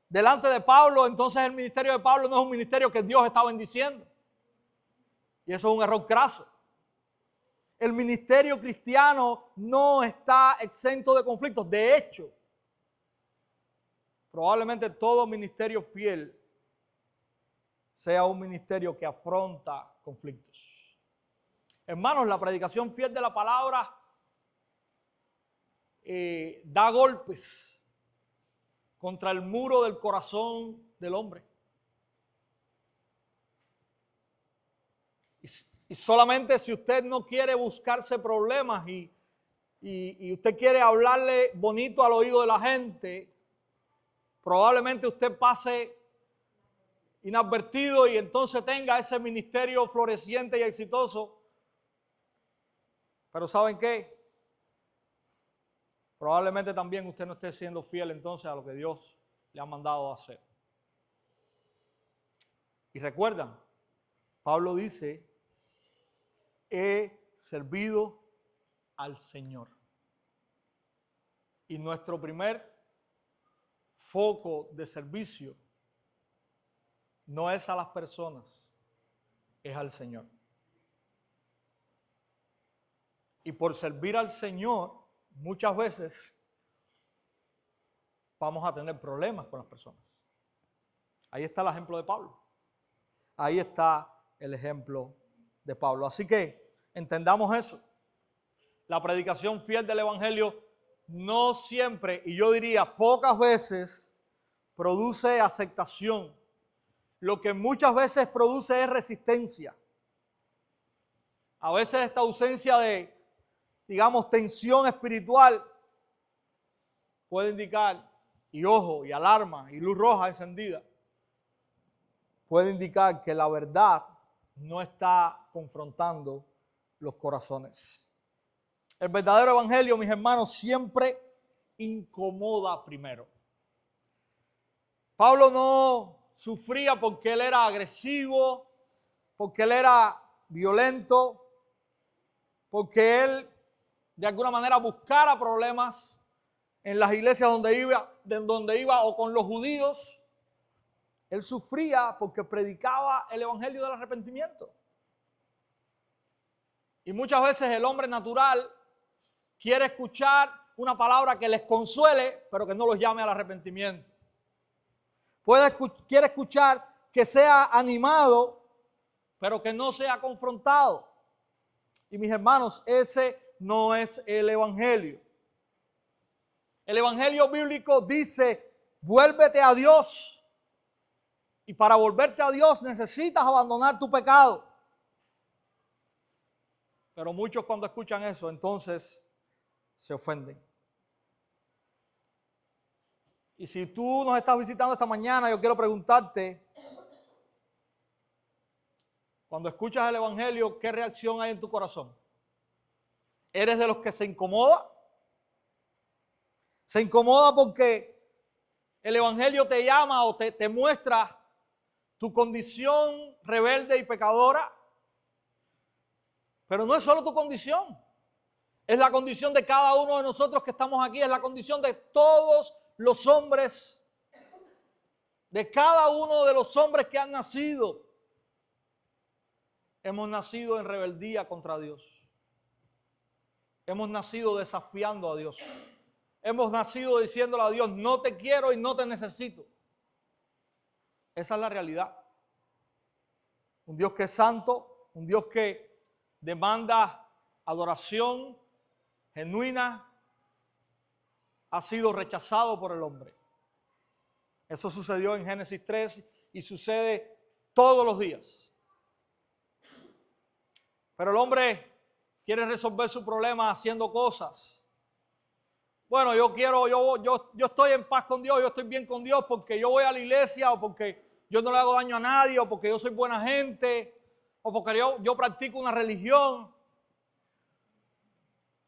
delante de Pablo, entonces el ministerio de Pablo no es un ministerio que Dios está bendiciendo. Y eso es un error craso. El ministerio cristiano no está exento de conflictos. De hecho, probablemente todo ministerio fiel sea un ministerio que afronta conflictos. Hermanos, la predicación fiel de la palabra da golpes contra el muro del corazón del hombre. Y solamente si usted no quiere buscarse problemas y usted quiere hablarle bonito al oído de la gente, probablemente usted pase inadvertido y entonces tenga ese ministerio floreciente y exitoso. Pero ¿saben qué? Probablemente también usted no esté siendo fiel entonces a lo que Dios le ha mandado a hacer. Y recuerdan, Pablo dice: he servido al Señor. Y nuestro primer foco de servicio no es a las personas, es al Señor. Y por servir al Señor, muchas veces vamos a tener problemas con las personas. Ahí está el ejemplo de Pablo. Ahí está el ejemplo de Pablo. Así que entendamos eso. La predicación fiel del evangelio no siempre, y yo diría pocas veces, produce aceptación. Lo que muchas veces produce es resistencia. A veces esta ausencia de, digamos, tensión espiritual puede indicar, y ojo, y alarma, y luz roja encendida, puede indicar que la verdad no está confrontando los corazones. El verdadero evangelio, mis hermanos, siempre incomoda primero. Pablo no sufría porque él era agresivo, porque él era violento, porque él de alguna manera buscara problemas en las iglesias donde iba o con los judíos. Él sufría porque predicaba el evangelio del arrepentimiento. Y muchas veces el hombre natural quiere escuchar una palabra que les consuele, pero que no los llame al arrepentimiento. Quiere escuchar que sea animado, pero que no sea confrontado. Y mis hermanos, ese no es el evangelio. El evangelio bíblico dice, vuélvete a Dios. Y para volverte a Dios necesitas abandonar tu pecado. Pero muchos cuando escuchan eso, entonces se ofenden. Y si tú nos estás visitando esta mañana, yo quiero preguntarte, cuando escuchas el evangelio, ¿qué reacción hay en tu corazón? ¿Eres de los que se incomoda? ¿Se incomoda porque el evangelio te llama o te muestra tu condición rebelde y pecadora? Pero no es solo tu condición, es la condición de cada uno de nosotros que estamos aquí, es la condición de todos los hombres, de cada uno de los hombres que han nacido. Hemos nacido en rebeldía contra Dios. Hemos nacido desafiando a Dios. Hemos nacido diciéndole a Dios, no te quiero y no te necesito. Esa es la realidad. Un Dios que es santo, un Dios que demanda adoración genuina, ha sido rechazado por el hombre. Eso sucedió en Génesis 3 y sucede todos los días. Pero el hombre quiere resolver su problema haciendo cosas. Bueno, yo estoy en paz con Dios, yo estoy bien con Dios porque yo voy a la iglesia o porque yo no le hago daño a nadie o porque yo soy buena gente o porque yo practico una religión.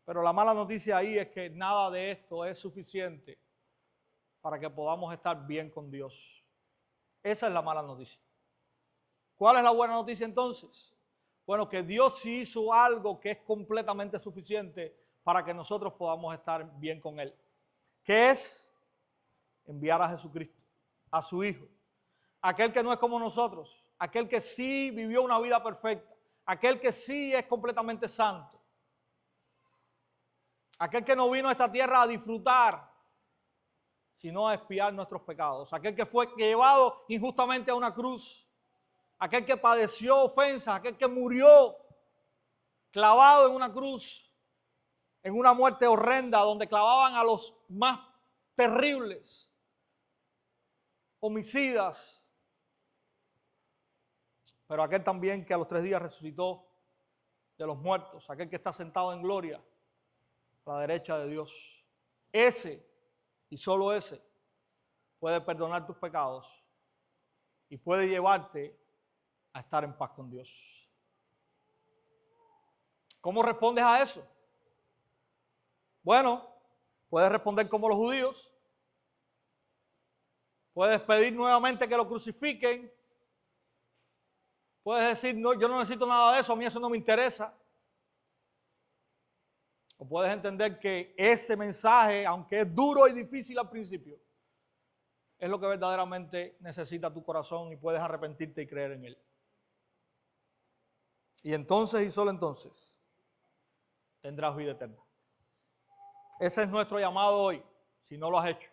Pero la mala noticia ahí es que nada de esto es suficiente para que podamos estar bien con Dios. Esa es la mala noticia. ¿Cuál es la buena noticia entonces? Bueno, que Dios sí hizo algo que es completamente suficiente para que nosotros podamos estar bien con Él. ¿Qué es? Enviar a Jesucristo, a su Hijo. Aquel que no es como nosotros, aquel que sí vivió una vida perfecta, aquel que sí es completamente santo. Aquel que no vino a esta tierra a disfrutar, sino a expiar nuestros pecados. Aquel que fue llevado injustamente a una cruz. Aquel que padeció ofensas, aquel que murió clavado en una cruz, en una muerte horrenda, donde clavaban a los más terribles, homicidas. Pero aquel también que a los 3 días resucitó de los muertos, aquel que está sentado en gloria a la derecha de Dios. Ese, y solo ese, puede perdonar tus pecados y puede llevarte a estar en paz con Dios. ¿Cómo respondes a eso? Bueno, puedes responder como los judíos. Puedes pedir nuevamente que lo crucifiquen. Puedes decir, no, yo no necesito nada de eso, a mí eso no me interesa. O puedes entender que ese mensaje, aunque es duro y difícil al principio, es lo que verdaderamente necesita tu corazón y puedes arrepentirte y creer en Él. Y entonces y solo entonces tendrás vida eterna. Ese es nuestro llamado hoy, si no lo has hecho.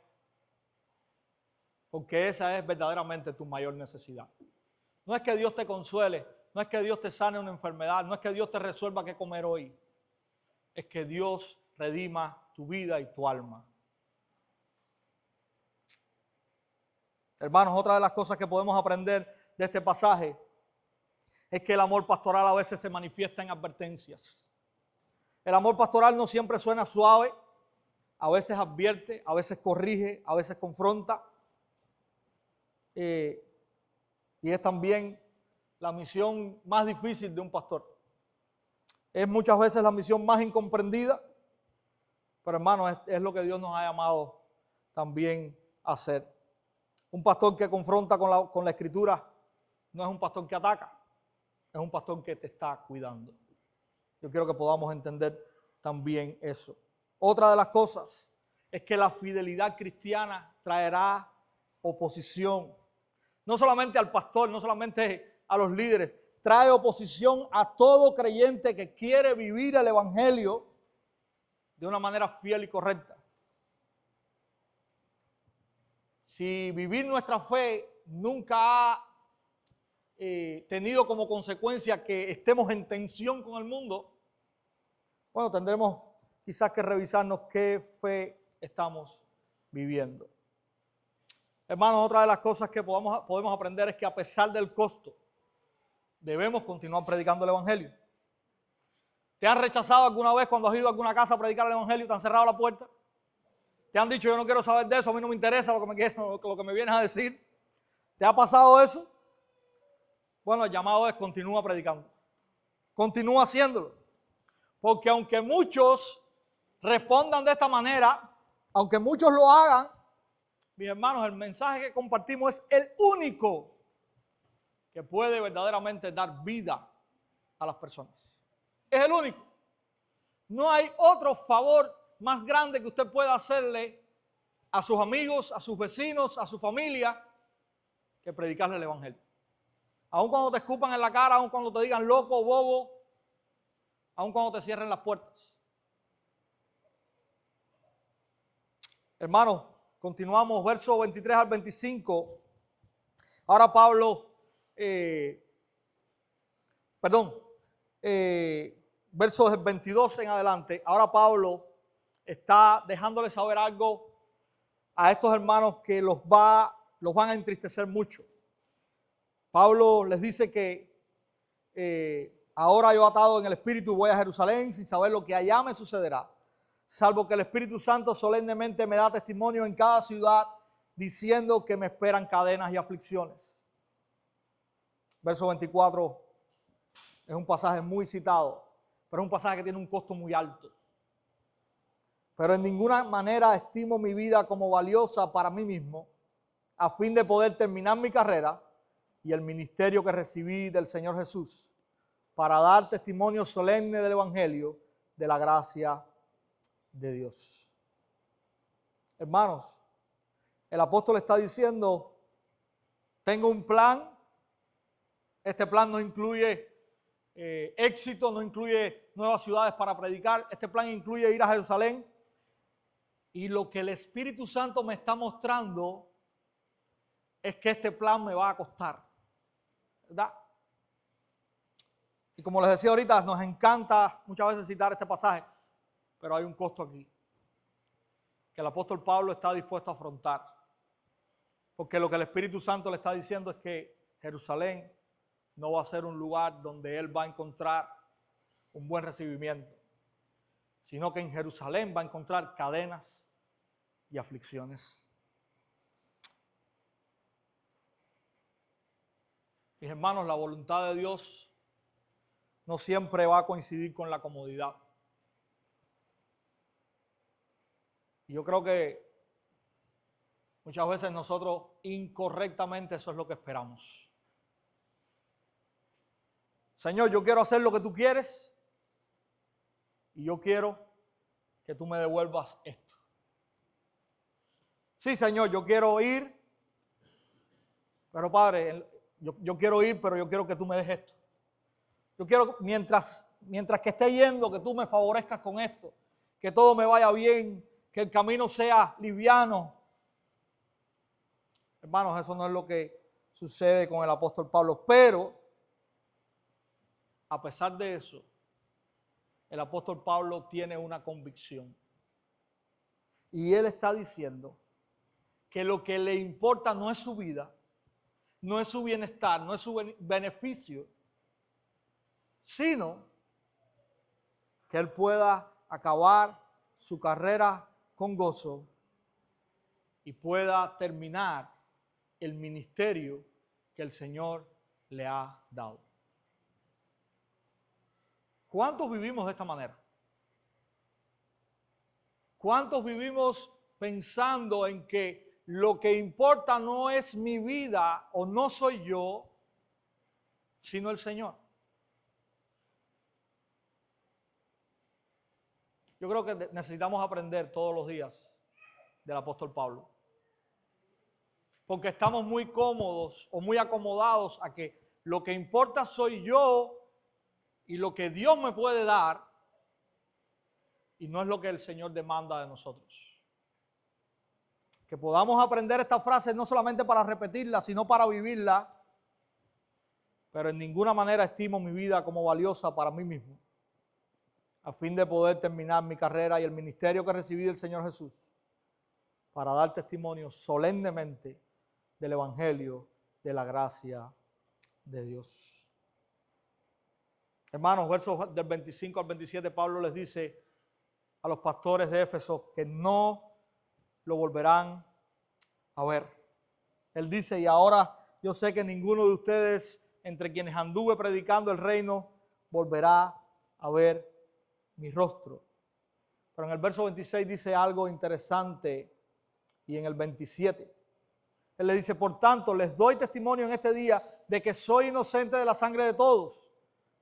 Porque esa es verdaderamente tu mayor necesidad. No es que Dios te consuele, no es que Dios te sane una enfermedad, no es que Dios te resuelva qué comer hoy. Es que Dios redima tu vida y tu alma. Hermanos, otra de las cosas que podemos aprender de este pasaje es que el amor pastoral a veces se manifiesta en advertencias. El amor pastoral no siempre suena suave, a veces advierte, a veces corrige, a veces confronta. Y es también la misión más difícil de un pastor. Es muchas veces la misión más incomprendida, pero hermanos, es lo que Dios nos ha llamado también a hacer. Un pastor que confronta con la Escritura no es un pastor que ataca, es un pastor que te está cuidando. Yo quiero que podamos entender también eso. Otra de las cosas es que la fidelidad cristiana traerá oposición. No solamente al pastor, no solamente a los líderes, trae oposición a todo creyente que quiere vivir el evangelio de una manera fiel y correcta. Si vivir nuestra fe nunca ha tenido como consecuencia que estemos en tensión con el mundo, bueno, tendremos quizás que revisarnos qué fe estamos viviendo. Hermanos, otra de las cosas que podemos aprender es que a pesar del costo, debemos continuar predicando el evangelio. ¿Te han rechazado alguna vez cuando has ido a alguna casa a predicar el evangelio y te han cerrado la puerta? ¿Te han dicho, yo no quiero saber de eso, a mí no me interesa lo que me vienes a decir? ¿Te ha pasado eso? Bueno, el llamado es continúa predicando. Continúa haciéndolo. Porque aunque muchos respondan de esta manera, aunque muchos lo hagan, mis hermanos, el mensaje que compartimos es el único que puede verdaderamente dar vida a las personas. Es el único. No hay otro favor más grande que usted pueda hacerle a sus amigos, a sus vecinos, a su familia, que predicarle el evangelio. Aun cuando te escupan en la cara, aun cuando te digan loco, bobo, aun cuando te cierren las puertas. Hermanos, continuamos, verso 23 al 25. Ahora Pablo, versos del 22 en adelante, ahora Pablo está dejándole saber algo a estos hermanos que los van a entristecer mucho. Pablo les dice que ahora yo atado en el Espíritu voy a Jerusalén sin saber lo que allá me sucederá, salvo que el Espíritu Santo solemnemente me da testimonio en cada ciudad diciendo que me esperan cadenas y aflicciones. Verso 24 es un pasaje muy citado, pero es un pasaje que tiene un costo muy alto. Pero en ninguna manera estimo mi vida como valiosa para mí mismo, a fin de poder terminar mi carrera y el ministerio que recibí del Señor Jesús, para dar testimonio solemne del Evangelio de la gracia de Dios. Hermanos, el apóstol está diciendo, tengo un plan, este plan no incluye éxito, no incluye nuevas ciudades para predicar, este plan incluye ir a Jerusalén, y lo que el Espíritu Santo me está mostrando es que este plan me va a costar, ¿verdad? Y como les decía ahorita, nos encanta muchas veces citar este pasaje, pero hay un costo aquí que el apóstol Pablo está dispuesto a afrontar. Porque lo que el Espíritu Santo le está diciendo es que Jerusalén no va a ser un lugar donde él va a encontrar un buen recibimiento, sino que en Jerusalén va a encontrar cadenas y aflicciones. Mis hermanos, la voluntad de Dios no siempre va a coincidir con la comodidad. Y yo creo que muchas veces nosotros incorrectamente eso es lo que esperamos. Señor, yo quiero hacer lo que tú quieres y yo quiero que tú me devuelvas esto. Sí, Señor, yo quiero ir, pero Padre, yo quiero ir, pero yo quiero que tú me des esto. Yo quiero, mientras que esté yendo, que tú me favorezcas con esto, que todo me vaya bien, que el camino sea liviano. Hermanos, eso no es lo que sucede con el apóstol Pablo, pero a pesar de eso, el apóstol Pablo tiene una convicción. Y él está diciendo que lo que le importa no es su vida, no es su bienestar, no es su beneficio, sino que él pueda acabar su carrera con gozo y pueda terminar el ministerio que el Señor le ha dado. ¿Cuántos vivimos de esta manera? ¿Cuántos vivimos pensando en que lo que importa no es mi vida o no soy yo, sino el Señor? Yo creo que necesitamos aprender todos los días del apóstol Pablo. Porque estamos muy cómodos o muy acomodados a que Lo que importa soy yo y lo que Dios me puede dar, y no es lo que el Señor demanda de nosotros. Que podamos aprender esta frase no solamente para repetirla, sino para vivirla, pero en ninguna manera estimo mi vida como valiosa para mí mismo, a fin de poder terminar mi carrera y el ministerio que recibí del Señor Jesús, para dar testimonio solemnemente del Evangelio de la gracia de Dios. Hermanos, versos del 25 al 27, Pablo les dice a los pastores de Éfeso que no lo volverán a ver. Él dice, y ahora yo sé que ninguno de ustedes, entre quienes anduve predicando el reino, volverá a ver mi rostro. Pero en el verso 26 dice algo interesante, y en el 27, él le dice, por tanto, les doy testimonio en este día de que soy inocente de la sangre de todos,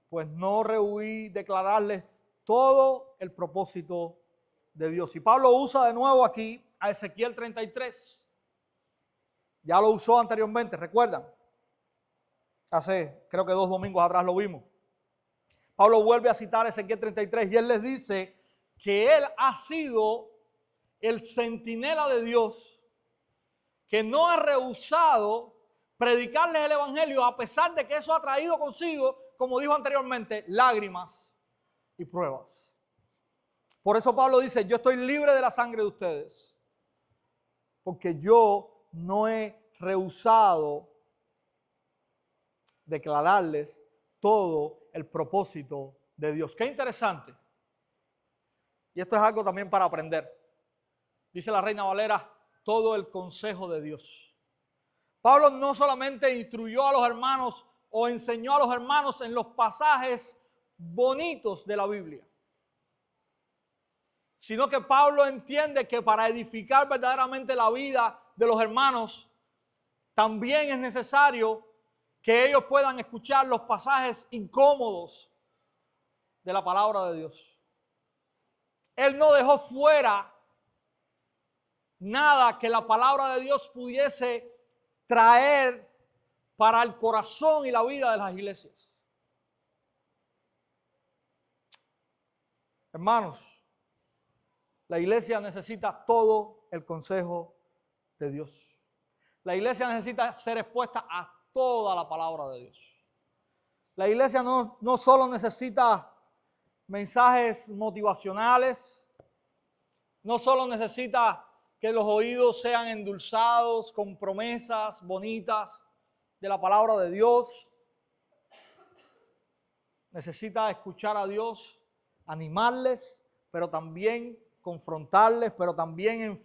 pues no rehuí declararles todo el propósito de Dios. Y Pablo usa de nuevo aquí a Ezequiel 33. Ya lo usó anteriormente, ¿recuerdan? Hace, creo que 2 domingos atrás lo vimos. Pablo vuelve a citar Ezequiel 33 y él les dice que él ha sido el centinela de Dios, que no ha rehusado predicarles el evangelio a pesar de que eso ha traído consigo, como dijo anteriormente, lágrimas y pruebas. Por eso Pablo dice, yo estoy libre de la sangre de ustedes, porque yo no he rehusado declararles todo el propósito de Dios. Qué interesante. Y esto es algo también para aprender. Dice la Reina Valera, todo el consejo de Dios. Pablo no solamente instruyó a los hermanos o enseñó a los hermanos en los pasajes bonitos de la Biblia, sino que Pablo entiende que para edificar verdaderamente la vida de los hermanos, también es necesario que ellos puedan escuchar los pasajes incómodos de la palabra de Dios. Él no dejó fuera nada que la palabra de Dios pudiese traer para el corazón y la vida de las iglesias. Hermanos, la iglesia necesita todo el consejo de Dios. La iglesia necesita ser expuesta a toda la palabra de Dios. La iglesia no solo necesita mensajes motivacionales, no solo necesita que los oídos sean endulzados con promesas bonitas de la palabra de Dios. Necesita escuchar a Dios, animarles, pero también confrontarles, pero también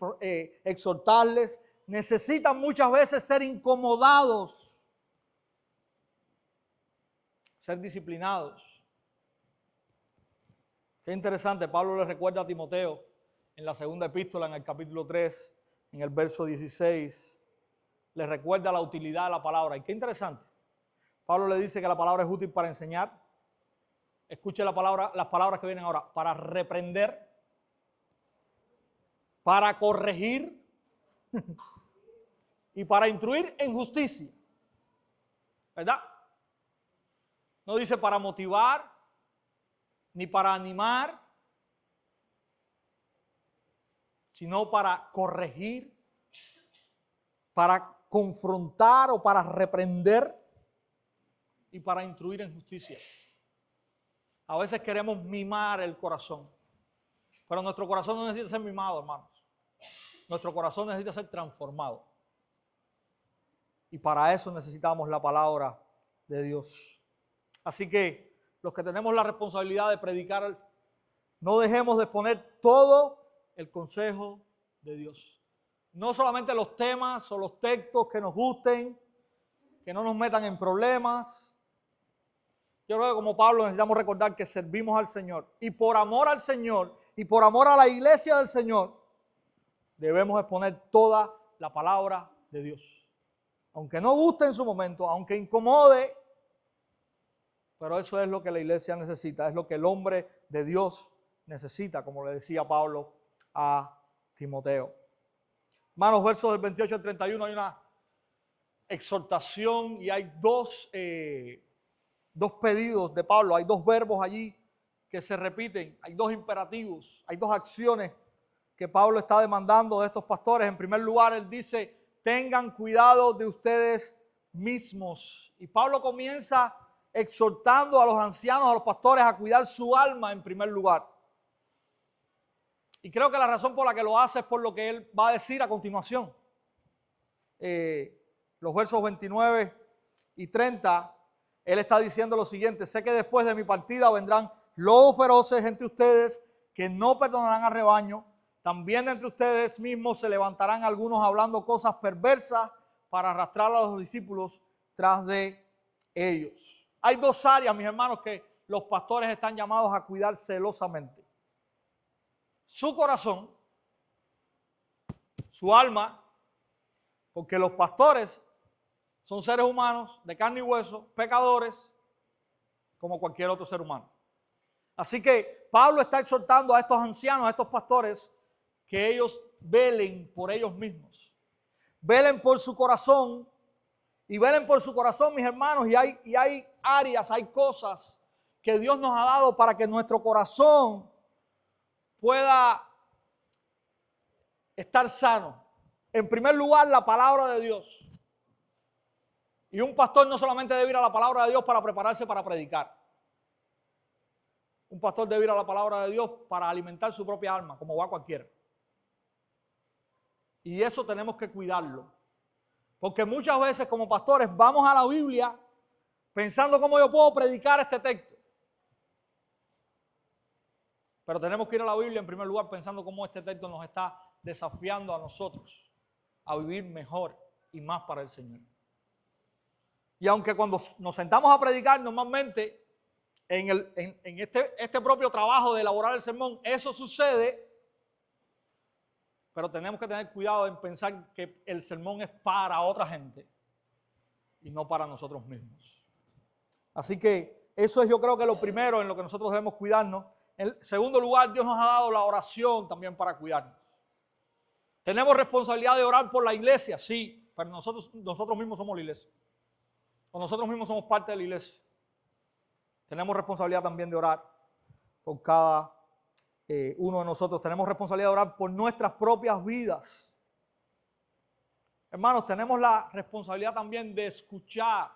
exhortarles. Necesitan muchas veces ser incomodados, ser disciplinados. Qué interesante, Pablo le recuerda a Timoteo en la segunda epístola, en el capítulo 3, en el verso 16, le recuerda la utilidad de la palabra. Y qué interesante, Pablo le dice que la palabra es útil para enseñar. Escuche las palabras que vienen ahora, para reprender, para corregir y para instruir en justicia. ¿Verdad? No dice para motivar, ni para animar, sino para corregir, para confrontar o para reprender y para instruir en justicia. A veces queremos mimar el corazón, pero nuestro corazón no necesita ser mimado, hermanos. Nuestro corazón necesita ser transformado. Y para eso necesitamos la palabra de Dios. Así que los que tenemos la responsabilidad de predicar, no dejemos de poner todo el consejo de Dios. No solamente los temas o los textos que nos gusten, que no nos metan en problemas. Yo creo que como Pablo necesitamos recordar que servimos al Señor. Y por amor al Señor y por amor a la iglesia del Señor, debemos exponer toda la palabra de Dios. Aunque no guste en su momento, aunque incomode, pero eso es lo que la iglesia necesita, es lo que el hombre de Dios necesita, como le decía Pablo a Timoteo. Hermanos, versos del 28 al 31 hay una exhortación y hay dos pedidos de Pablo, hay dos verbos allí que se repiten, hay dos imperativos, hay dos acciones que Pablo está demandando de estos pastores. En primer lugar, él dice, tengan cuidado de ustedes mismos. Y Pablo comienza exhortando a los ancianos, a los pastores, a cuidar su alma en primer lugar. Y creo que la razón por la que lo hace es por lo que él va a decir a continuación. Los versos 29 y 30, él está diciendo lo siguiente: sé que después de mi partida vendrán lobos feroces entre ustedes que no perdonarán al rebaño. También entre ustedes mismos se levantarán algunos hablando cosas perversas para arrastrar a los discípulos tras de ellos. Hay dos áreas, mis hermanos, que los pastores están llamados a cuidar celosamente: su corazón, su alma, porque los pastores son seres humanos de carne y hueso, pecadores, como cualquier otro ser humano. Así que Pablo está exhortando a estos ancianos, a estos pastores, que ellos velen por ellos mismos. Velen por su corazón. Y velen por su corazón, mis hermanos. Y hay áreas, hay cosas que Dios nos ha dado para que nuestro corazón pueda estar sano. En primer lugar, la palabra de Dios. Y un pastor no solamente debe ir a la palabra de Dios para prepararse para predicar. Un pastor debe ir a la palabra de Dios para alimentar su propia alma, como va cualquiera. Y eso tenemos que cuidarlo. Porque muchas veces como pastores vamos a la Biblia pensando cómo yo puedo predicar este texto. Pero tenemos que ir a la Biblia en primer lugar pensando cómo este texto nos está desafiando a nosotros a vivir mejor y más para el Señor. Y aunque cuando nos sentamos a predicar normalmente en este propio trabajo de elaborar el sermón, eso sucede, pero tenemos que tener cuidado en pensar que el sermón es para otra gente y no para nosotros mismos. Así que eso es, yo creo que lo primero en lo que nosotros debemos cuidarnos. En segundo lugar, Dios nos ha dado la oración también para cuidarnos. Tenemos responsabilidad de orar por la iglesia, sí, pero nosotros mismos somos la iglesia. O nosotros mismos somos parte de la iglesia. Tenemos responsabilidad también de orar por cada uno de nosotros. Tenemos responsabilidad de orar por nuestras propias vidas. Hermanos, tenemos la responsabilidad también de escuchar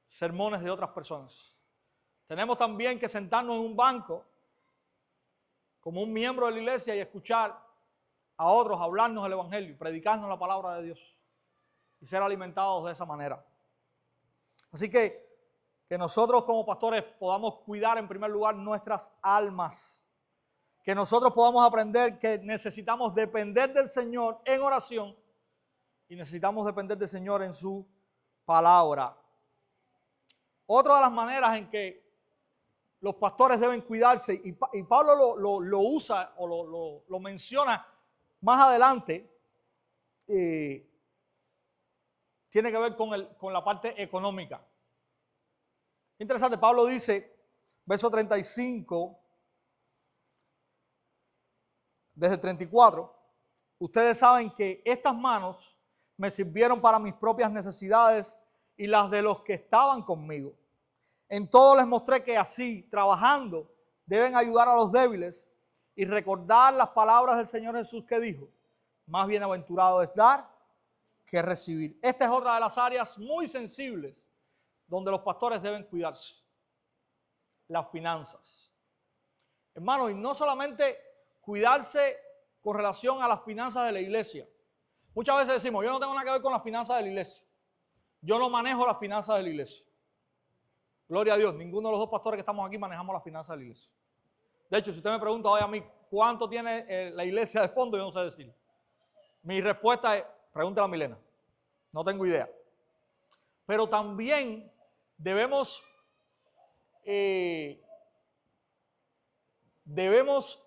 sermones de otras personas. Tenemos también que sentarnos en un banco como un miembro de la iglesia y escuchar a otros hablarnos el evangelio, predicarnos la palabra de Dios y ser alimentados de esa manera. Así que nosotros como pastores podamos cuidar en primer lugar nuestras almas. Que nosotros podamos aprender que necesitamos depender del Señor en oración y necesitamos depender del Señor en su palabra. Otra de las maneras en que los pastores deben cuidarse, y Pablo lo usa o lo menciona más adelante, tiene que ver con la parte económica. Interesante, Pablo dice, verso 35, desde el 34, ustedes saben que estas manos me sirvieron para mis propias necesidades y las de los que estaban conmigo. En todo les mostré que así, trabajando, deben ayudar a los débiles y recordar las palabras del Señor Jesús que dijo, más bienaventurado es dar que recibir. Esta es otra de las áreas muy sensibles donde los pastores deben cuidarse. Las finanzas. Hermanos, y no solamente cuidarse con relación a las finanzas de la iglesia. Muchas veces decimos, yo no tengo nada que ver con las finanzas de la iglesia. Yo no manejo las finanzas de la iglesia. Gloria a Dios, ninguno de los dos pastores que estamos aquí manejamos las finanzas de la iglesia. De hecho, si usted me pregunta hoy a mí cuánto tiene la iglesia de fondo, yo no sé decir. Mi respuesta es, pregúntale a Milena. No tengo idea. Pero también debemos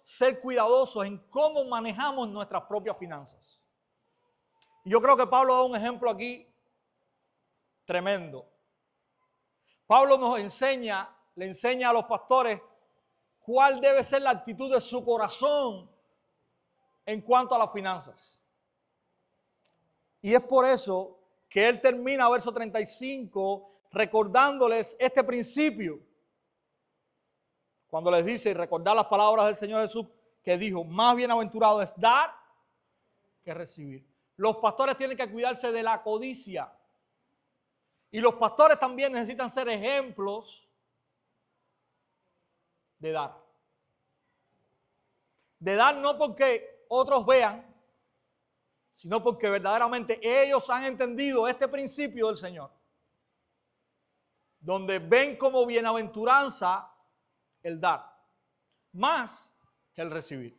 ser cuidadosos en cómo manejamos nuestras propias finanzas. Y yo creo que Pablo da un ejemplo aquí tremendo. Pablo le enseña a los pastores cuál debe ser la actitud de su corazón en cuanto a las finanzas. Y es por eso que él termina, verso 35, recordándoles este principio. Cuando les dice, y recordar las palabras del Señor Jesús, que dijo, más bienaventurado es dar que recibir. Los pastores tienen que cuidarse de la codicia. Y los pastores también necesitan ser ejemplos de dar. De dar no porque otros vean, sino porque verdaderamente ellos han entendido este principio del Señor, donde ven como bienaventuranza el dar, más que el recibir.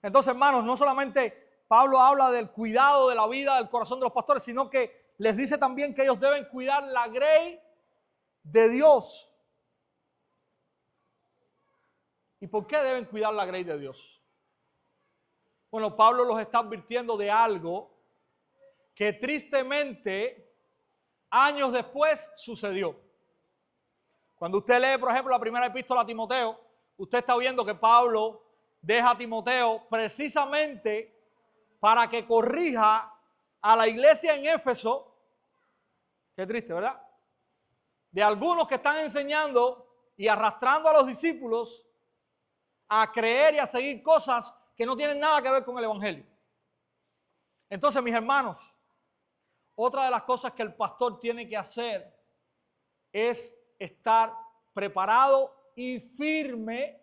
Entonces, hermanos, no solamente Pablo habla del cuidado de la vida, del corazón de los pastores, sino que les dice también que ellos deben cuidar la grey de Dios. ¿Y por qué deben cuidar la grey de Dios? Bueno, Pablo los está advirtiendo de algo que tristemente años después sucedió. Cuando usted lee, por ejemplo, la primera epístola a Timoteo, usted está viendo que Pablo deja a Timoteo precisamente para que corrija a la iglesia en Éfeso. Qué triste, ¿verdad? De algunos que están enseñando y arrastrando a los discípulos a creer y a seguir cosas que no tienen nada que ver con el evangelio. Entonces, mis hermanos, otra de las cosas que el pastor tiene que hacer es estar preparado y firme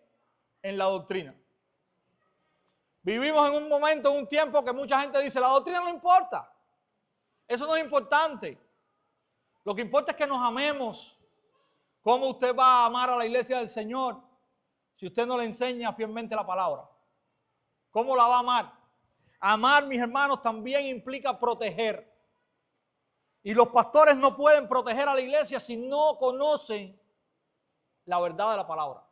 en la doctrina. Vivimos en un momento, en un tiempo que mucha gente dice, la doctrina no importa. Eso no es importante. Lo que importa es que nos amemos. ¿Cómo usted va a amar a la iglesia del Señor si usted no le enseña fielmente la palabra? ¿Cómo la va a amar? Amar, mis hermanos, también implica proteger. Y los pastores no pueden proteger a la iglesia si no conocen la verdad de la palabra.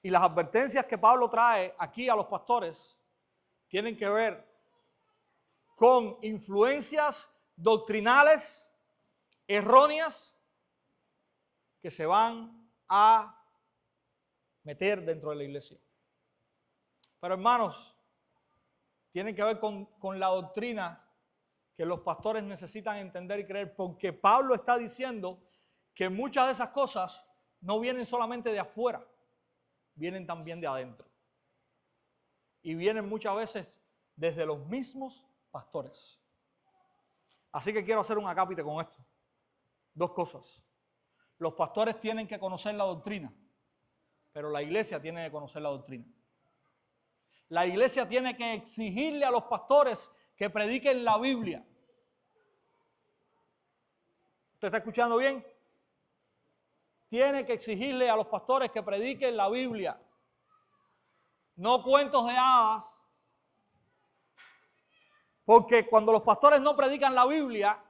Y las advertencias que Pablo trae aquí a los pastores tienen que ver con influencias doctrinales erróneas que se van a meter dentro de la iglesia. Pero hermanos, tienen que ver con la doctrina que los pastores necesitan entender y creer, porque Pablo está diciendo que muchas de esas cosas no vienen solamente de afuera, vienen también de adentro. Y vienen muchas veces desde los mismos pastores. Así que quiero hacer un acápite con esto. Dos cosas. Los pastores tienen que conocer la doctrina, pero la iglesia tiene que conocer la doctrina. La iglesia tiene que exigirle a los pastores que prediquen la Biblia. ¿Usted está escuchando bien? Tiene que exigirle a los pastores que prediquen la Biblia. No cuentos de hadas. Porque cuando los pastores no predican la Biblia,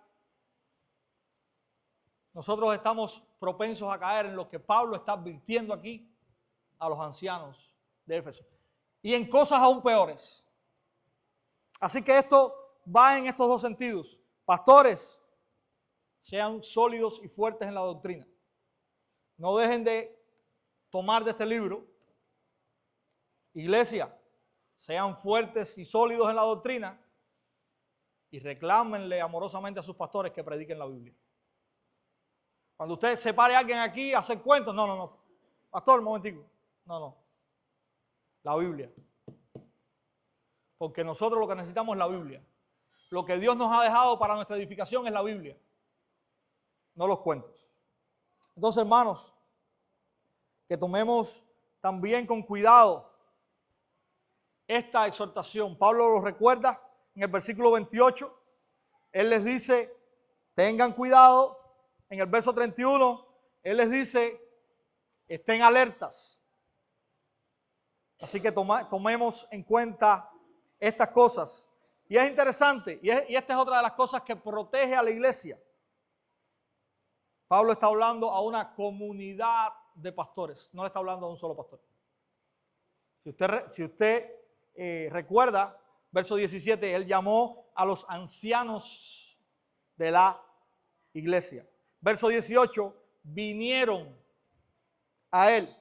nosotros estamos propensos a caer en lo que Pablo está advirtiendo aquí a los ancianos de Éfeso. Y en cosas aún peores. Así que esto va en estos dos sentidos. Pastores, sean sólidos y fuertes en la doctrina. No dejen de tomar de este libro. Iglesia, sean fuertes y sólidos en la doctrina y reclámenle amorosamente a sus pastores que prediquen la Biblia. Cuando usted separe a alguien aquí a hacer cuentos, no. Pastor, un momentico. No. La Biblia. Porque nosotros lo que necesitamos es la Biblia. Lo que Dios nos ha dejado para nuestra edificación es la Biblia. No los cuentos. Entonces, hermanos, que tomemos también con cuidado esta exhortación. Pablo lo recuerda en el versículo 28. Él les dice, tengan cuidado. En el verso 31, él les dice, estén alertas. Así que tomemos en cuenta estas cosas. Y es interesante, y esta es otra de las cosas que protege a la iglesia. Pablo está hablando a una comunidad de pastores, no le está hablando a un solo pastor. Si usted recuerda, verso 17, él llamó a los ancianos de la iglesia. Verso 18, vinieron a él.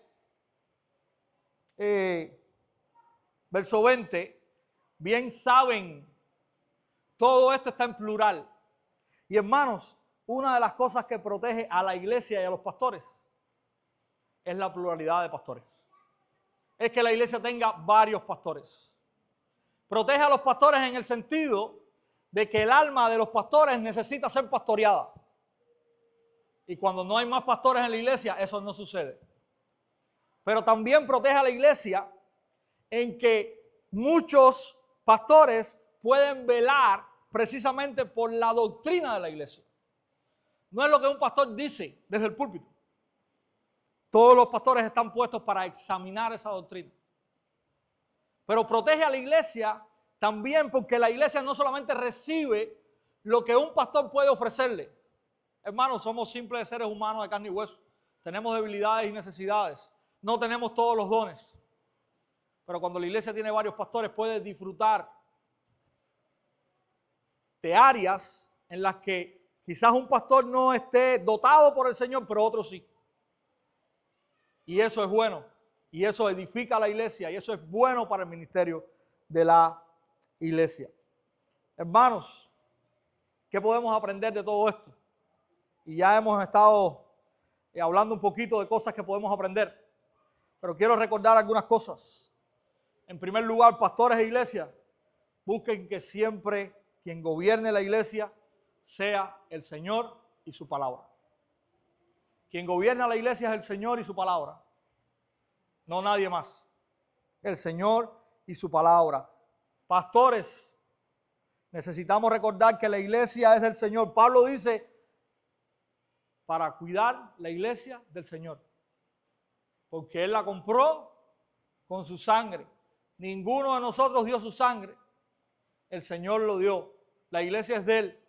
Verso 20, bien saben Todo esto está en plural. Y hermanos, una de las cosas que protege a la iglesia y a los pastores es la pluralidad de pastores. Es que la iglesia tenga varios pastores. Protege a los pastores en el sentido de que el alma de los pastores necesita ser pastoreada. Y cuando no hay más pastores en la iglesia, eso no sucede. Pero también protege a la iglesia en que muchos pastores pueden velar precisamente por la doctrina de la iglesia. No es lo que un pastor dice desde el púlpito. Todos los pastores están puestos para examinar esa doctrina. Pero protege a la iglesia también porque la iglesia no solamente recibe lo que un pastor puede ofrecerle. Hermanos, somos simples seres humanos de carne y hueso. Tenemos debilidades y necesidades. No tenemos todos los dones. Pero cuando la iglesia tiene varios pastores, puede disfrutar de áreas en las que quizás un pastor no esté dotado por el Señor, pero otro sí. Y eso es bueno. Y eso edifica a la iglesia. Y eso es bueno para el ministerio de la iglesia. Hermanos, ¿qué podemos aprender de todo esto? Y ya hemos estado hablando un poquito de cosas que podemos aprender. Pero quiero recordar algunas cosas. En primer lugar, pastores e iglesias, busquen que siempre quien gobierne la iglesia sea el Señor y su palabra. Quien gobierna la iglesia es el Señor y su palabra. No nadie más. El Señor y su palabra. Pastores, necesitamos recordar que la iglesia es del Señor. Pablo dice, para cuidar la iglesia del Señor. Porque Él la compró con su sangre. Ninguno de nosotros dio su sangre. El Señor lo dio. La iglesia es de Él.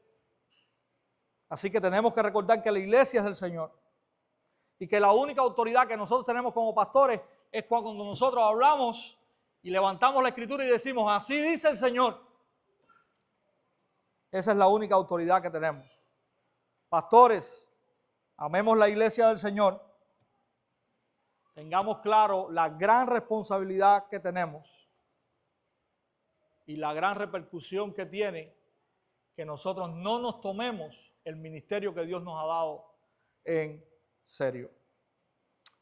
Así que tenemos que recordar que la iglesia es del Señor. Y que la única autoridad que nosotros tenemos como pastores es cuando nosotros hablamos y levantamos la escritura y decimos, así dice el Señor. Esa es la única autoridad que tenemos. Pastores, amemos la iglesia del Señor. Tengamos claro la gran responsabilidad que tenemos y la gran repercusión que tiene que nosotros no nos tomemos el ministerio que Dios nos ha dado en serio.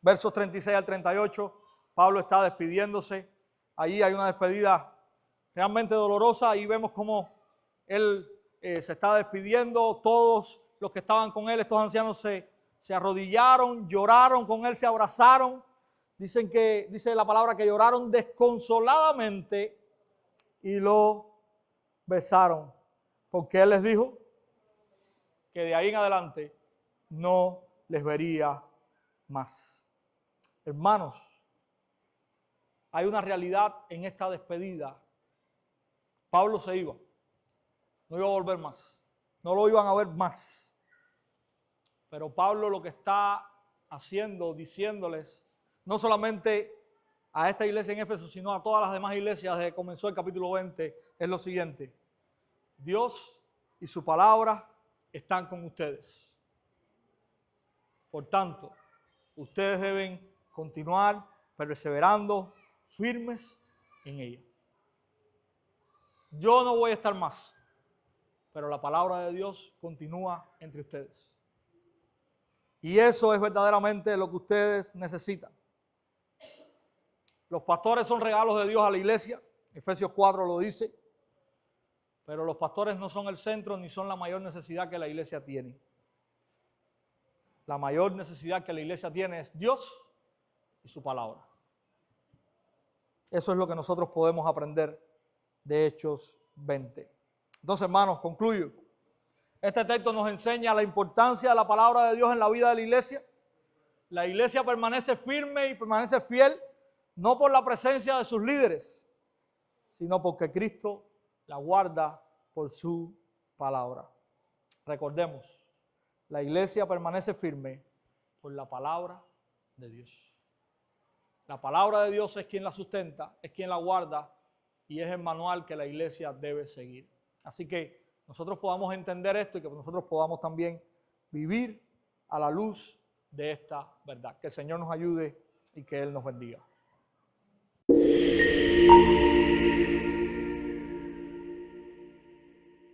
Versos 36 al 38, Pablo está despidiéndose. Ahí hay una despedida realmente dolorosa. Ahí vemos cómo él se está despidiendo. Todos los que estaban con él, estos ancianos se arrodillaron, lloraron con él, se abrazaron. Dice la palabra que lloraron desconsoladamente y lo besaron. Porque él les dijo que de ahí en adelante no les vería más. Hermanos, hay una realidad en esta despedida. Pablo se iba. No iba a volver más. No lo iban a ver más. Pero Pablo lo que está haciendo, diciéndoles, no solamente a esta iglesia en Éfeso, sino a todas las demás iglesias desde que comenzó el capítulo 20, es lo siguiente. Dios y su palabra están con ustedes. Por tanto, ustedes deben continuar perseverando firmes en ella. Yo no voy a estar más, pero la palabra de Dios continúa entre ustedes. Y eso es verdaderamente lo que ustedes necesitan. Los pastores son regalos de Dios a la iglesia. Efesios 4 lo dice. Pero los pastores no son el centro ni son la mayor necesidad que la iglesia tiene. La mayor necesidad que la iglesia tiene es Dios y su palabra. Eso es lo que nosotros podemos aprender de Hechos 20. Entonces, hermanos, concluyo. Este texto nos enseña la importancia de la palabra de Dios en la vida de la iglesia. La iglesia permanece firme y permanece fiel, no por la presencia de sus líderes, sino porque Cristo la guarda por su palabra. Recordemos, la iglesia permanece firme por la palabra de Dios. La palabra de Dios es quien la sustenta, es quien la guarda y es el manual que la iglesia debe seguir. Así que nosotros podamos entender esto y que nosotros podamos también vivir a la luz de esta verdad. Que el Señor nos ayude y que Él nos bendiga.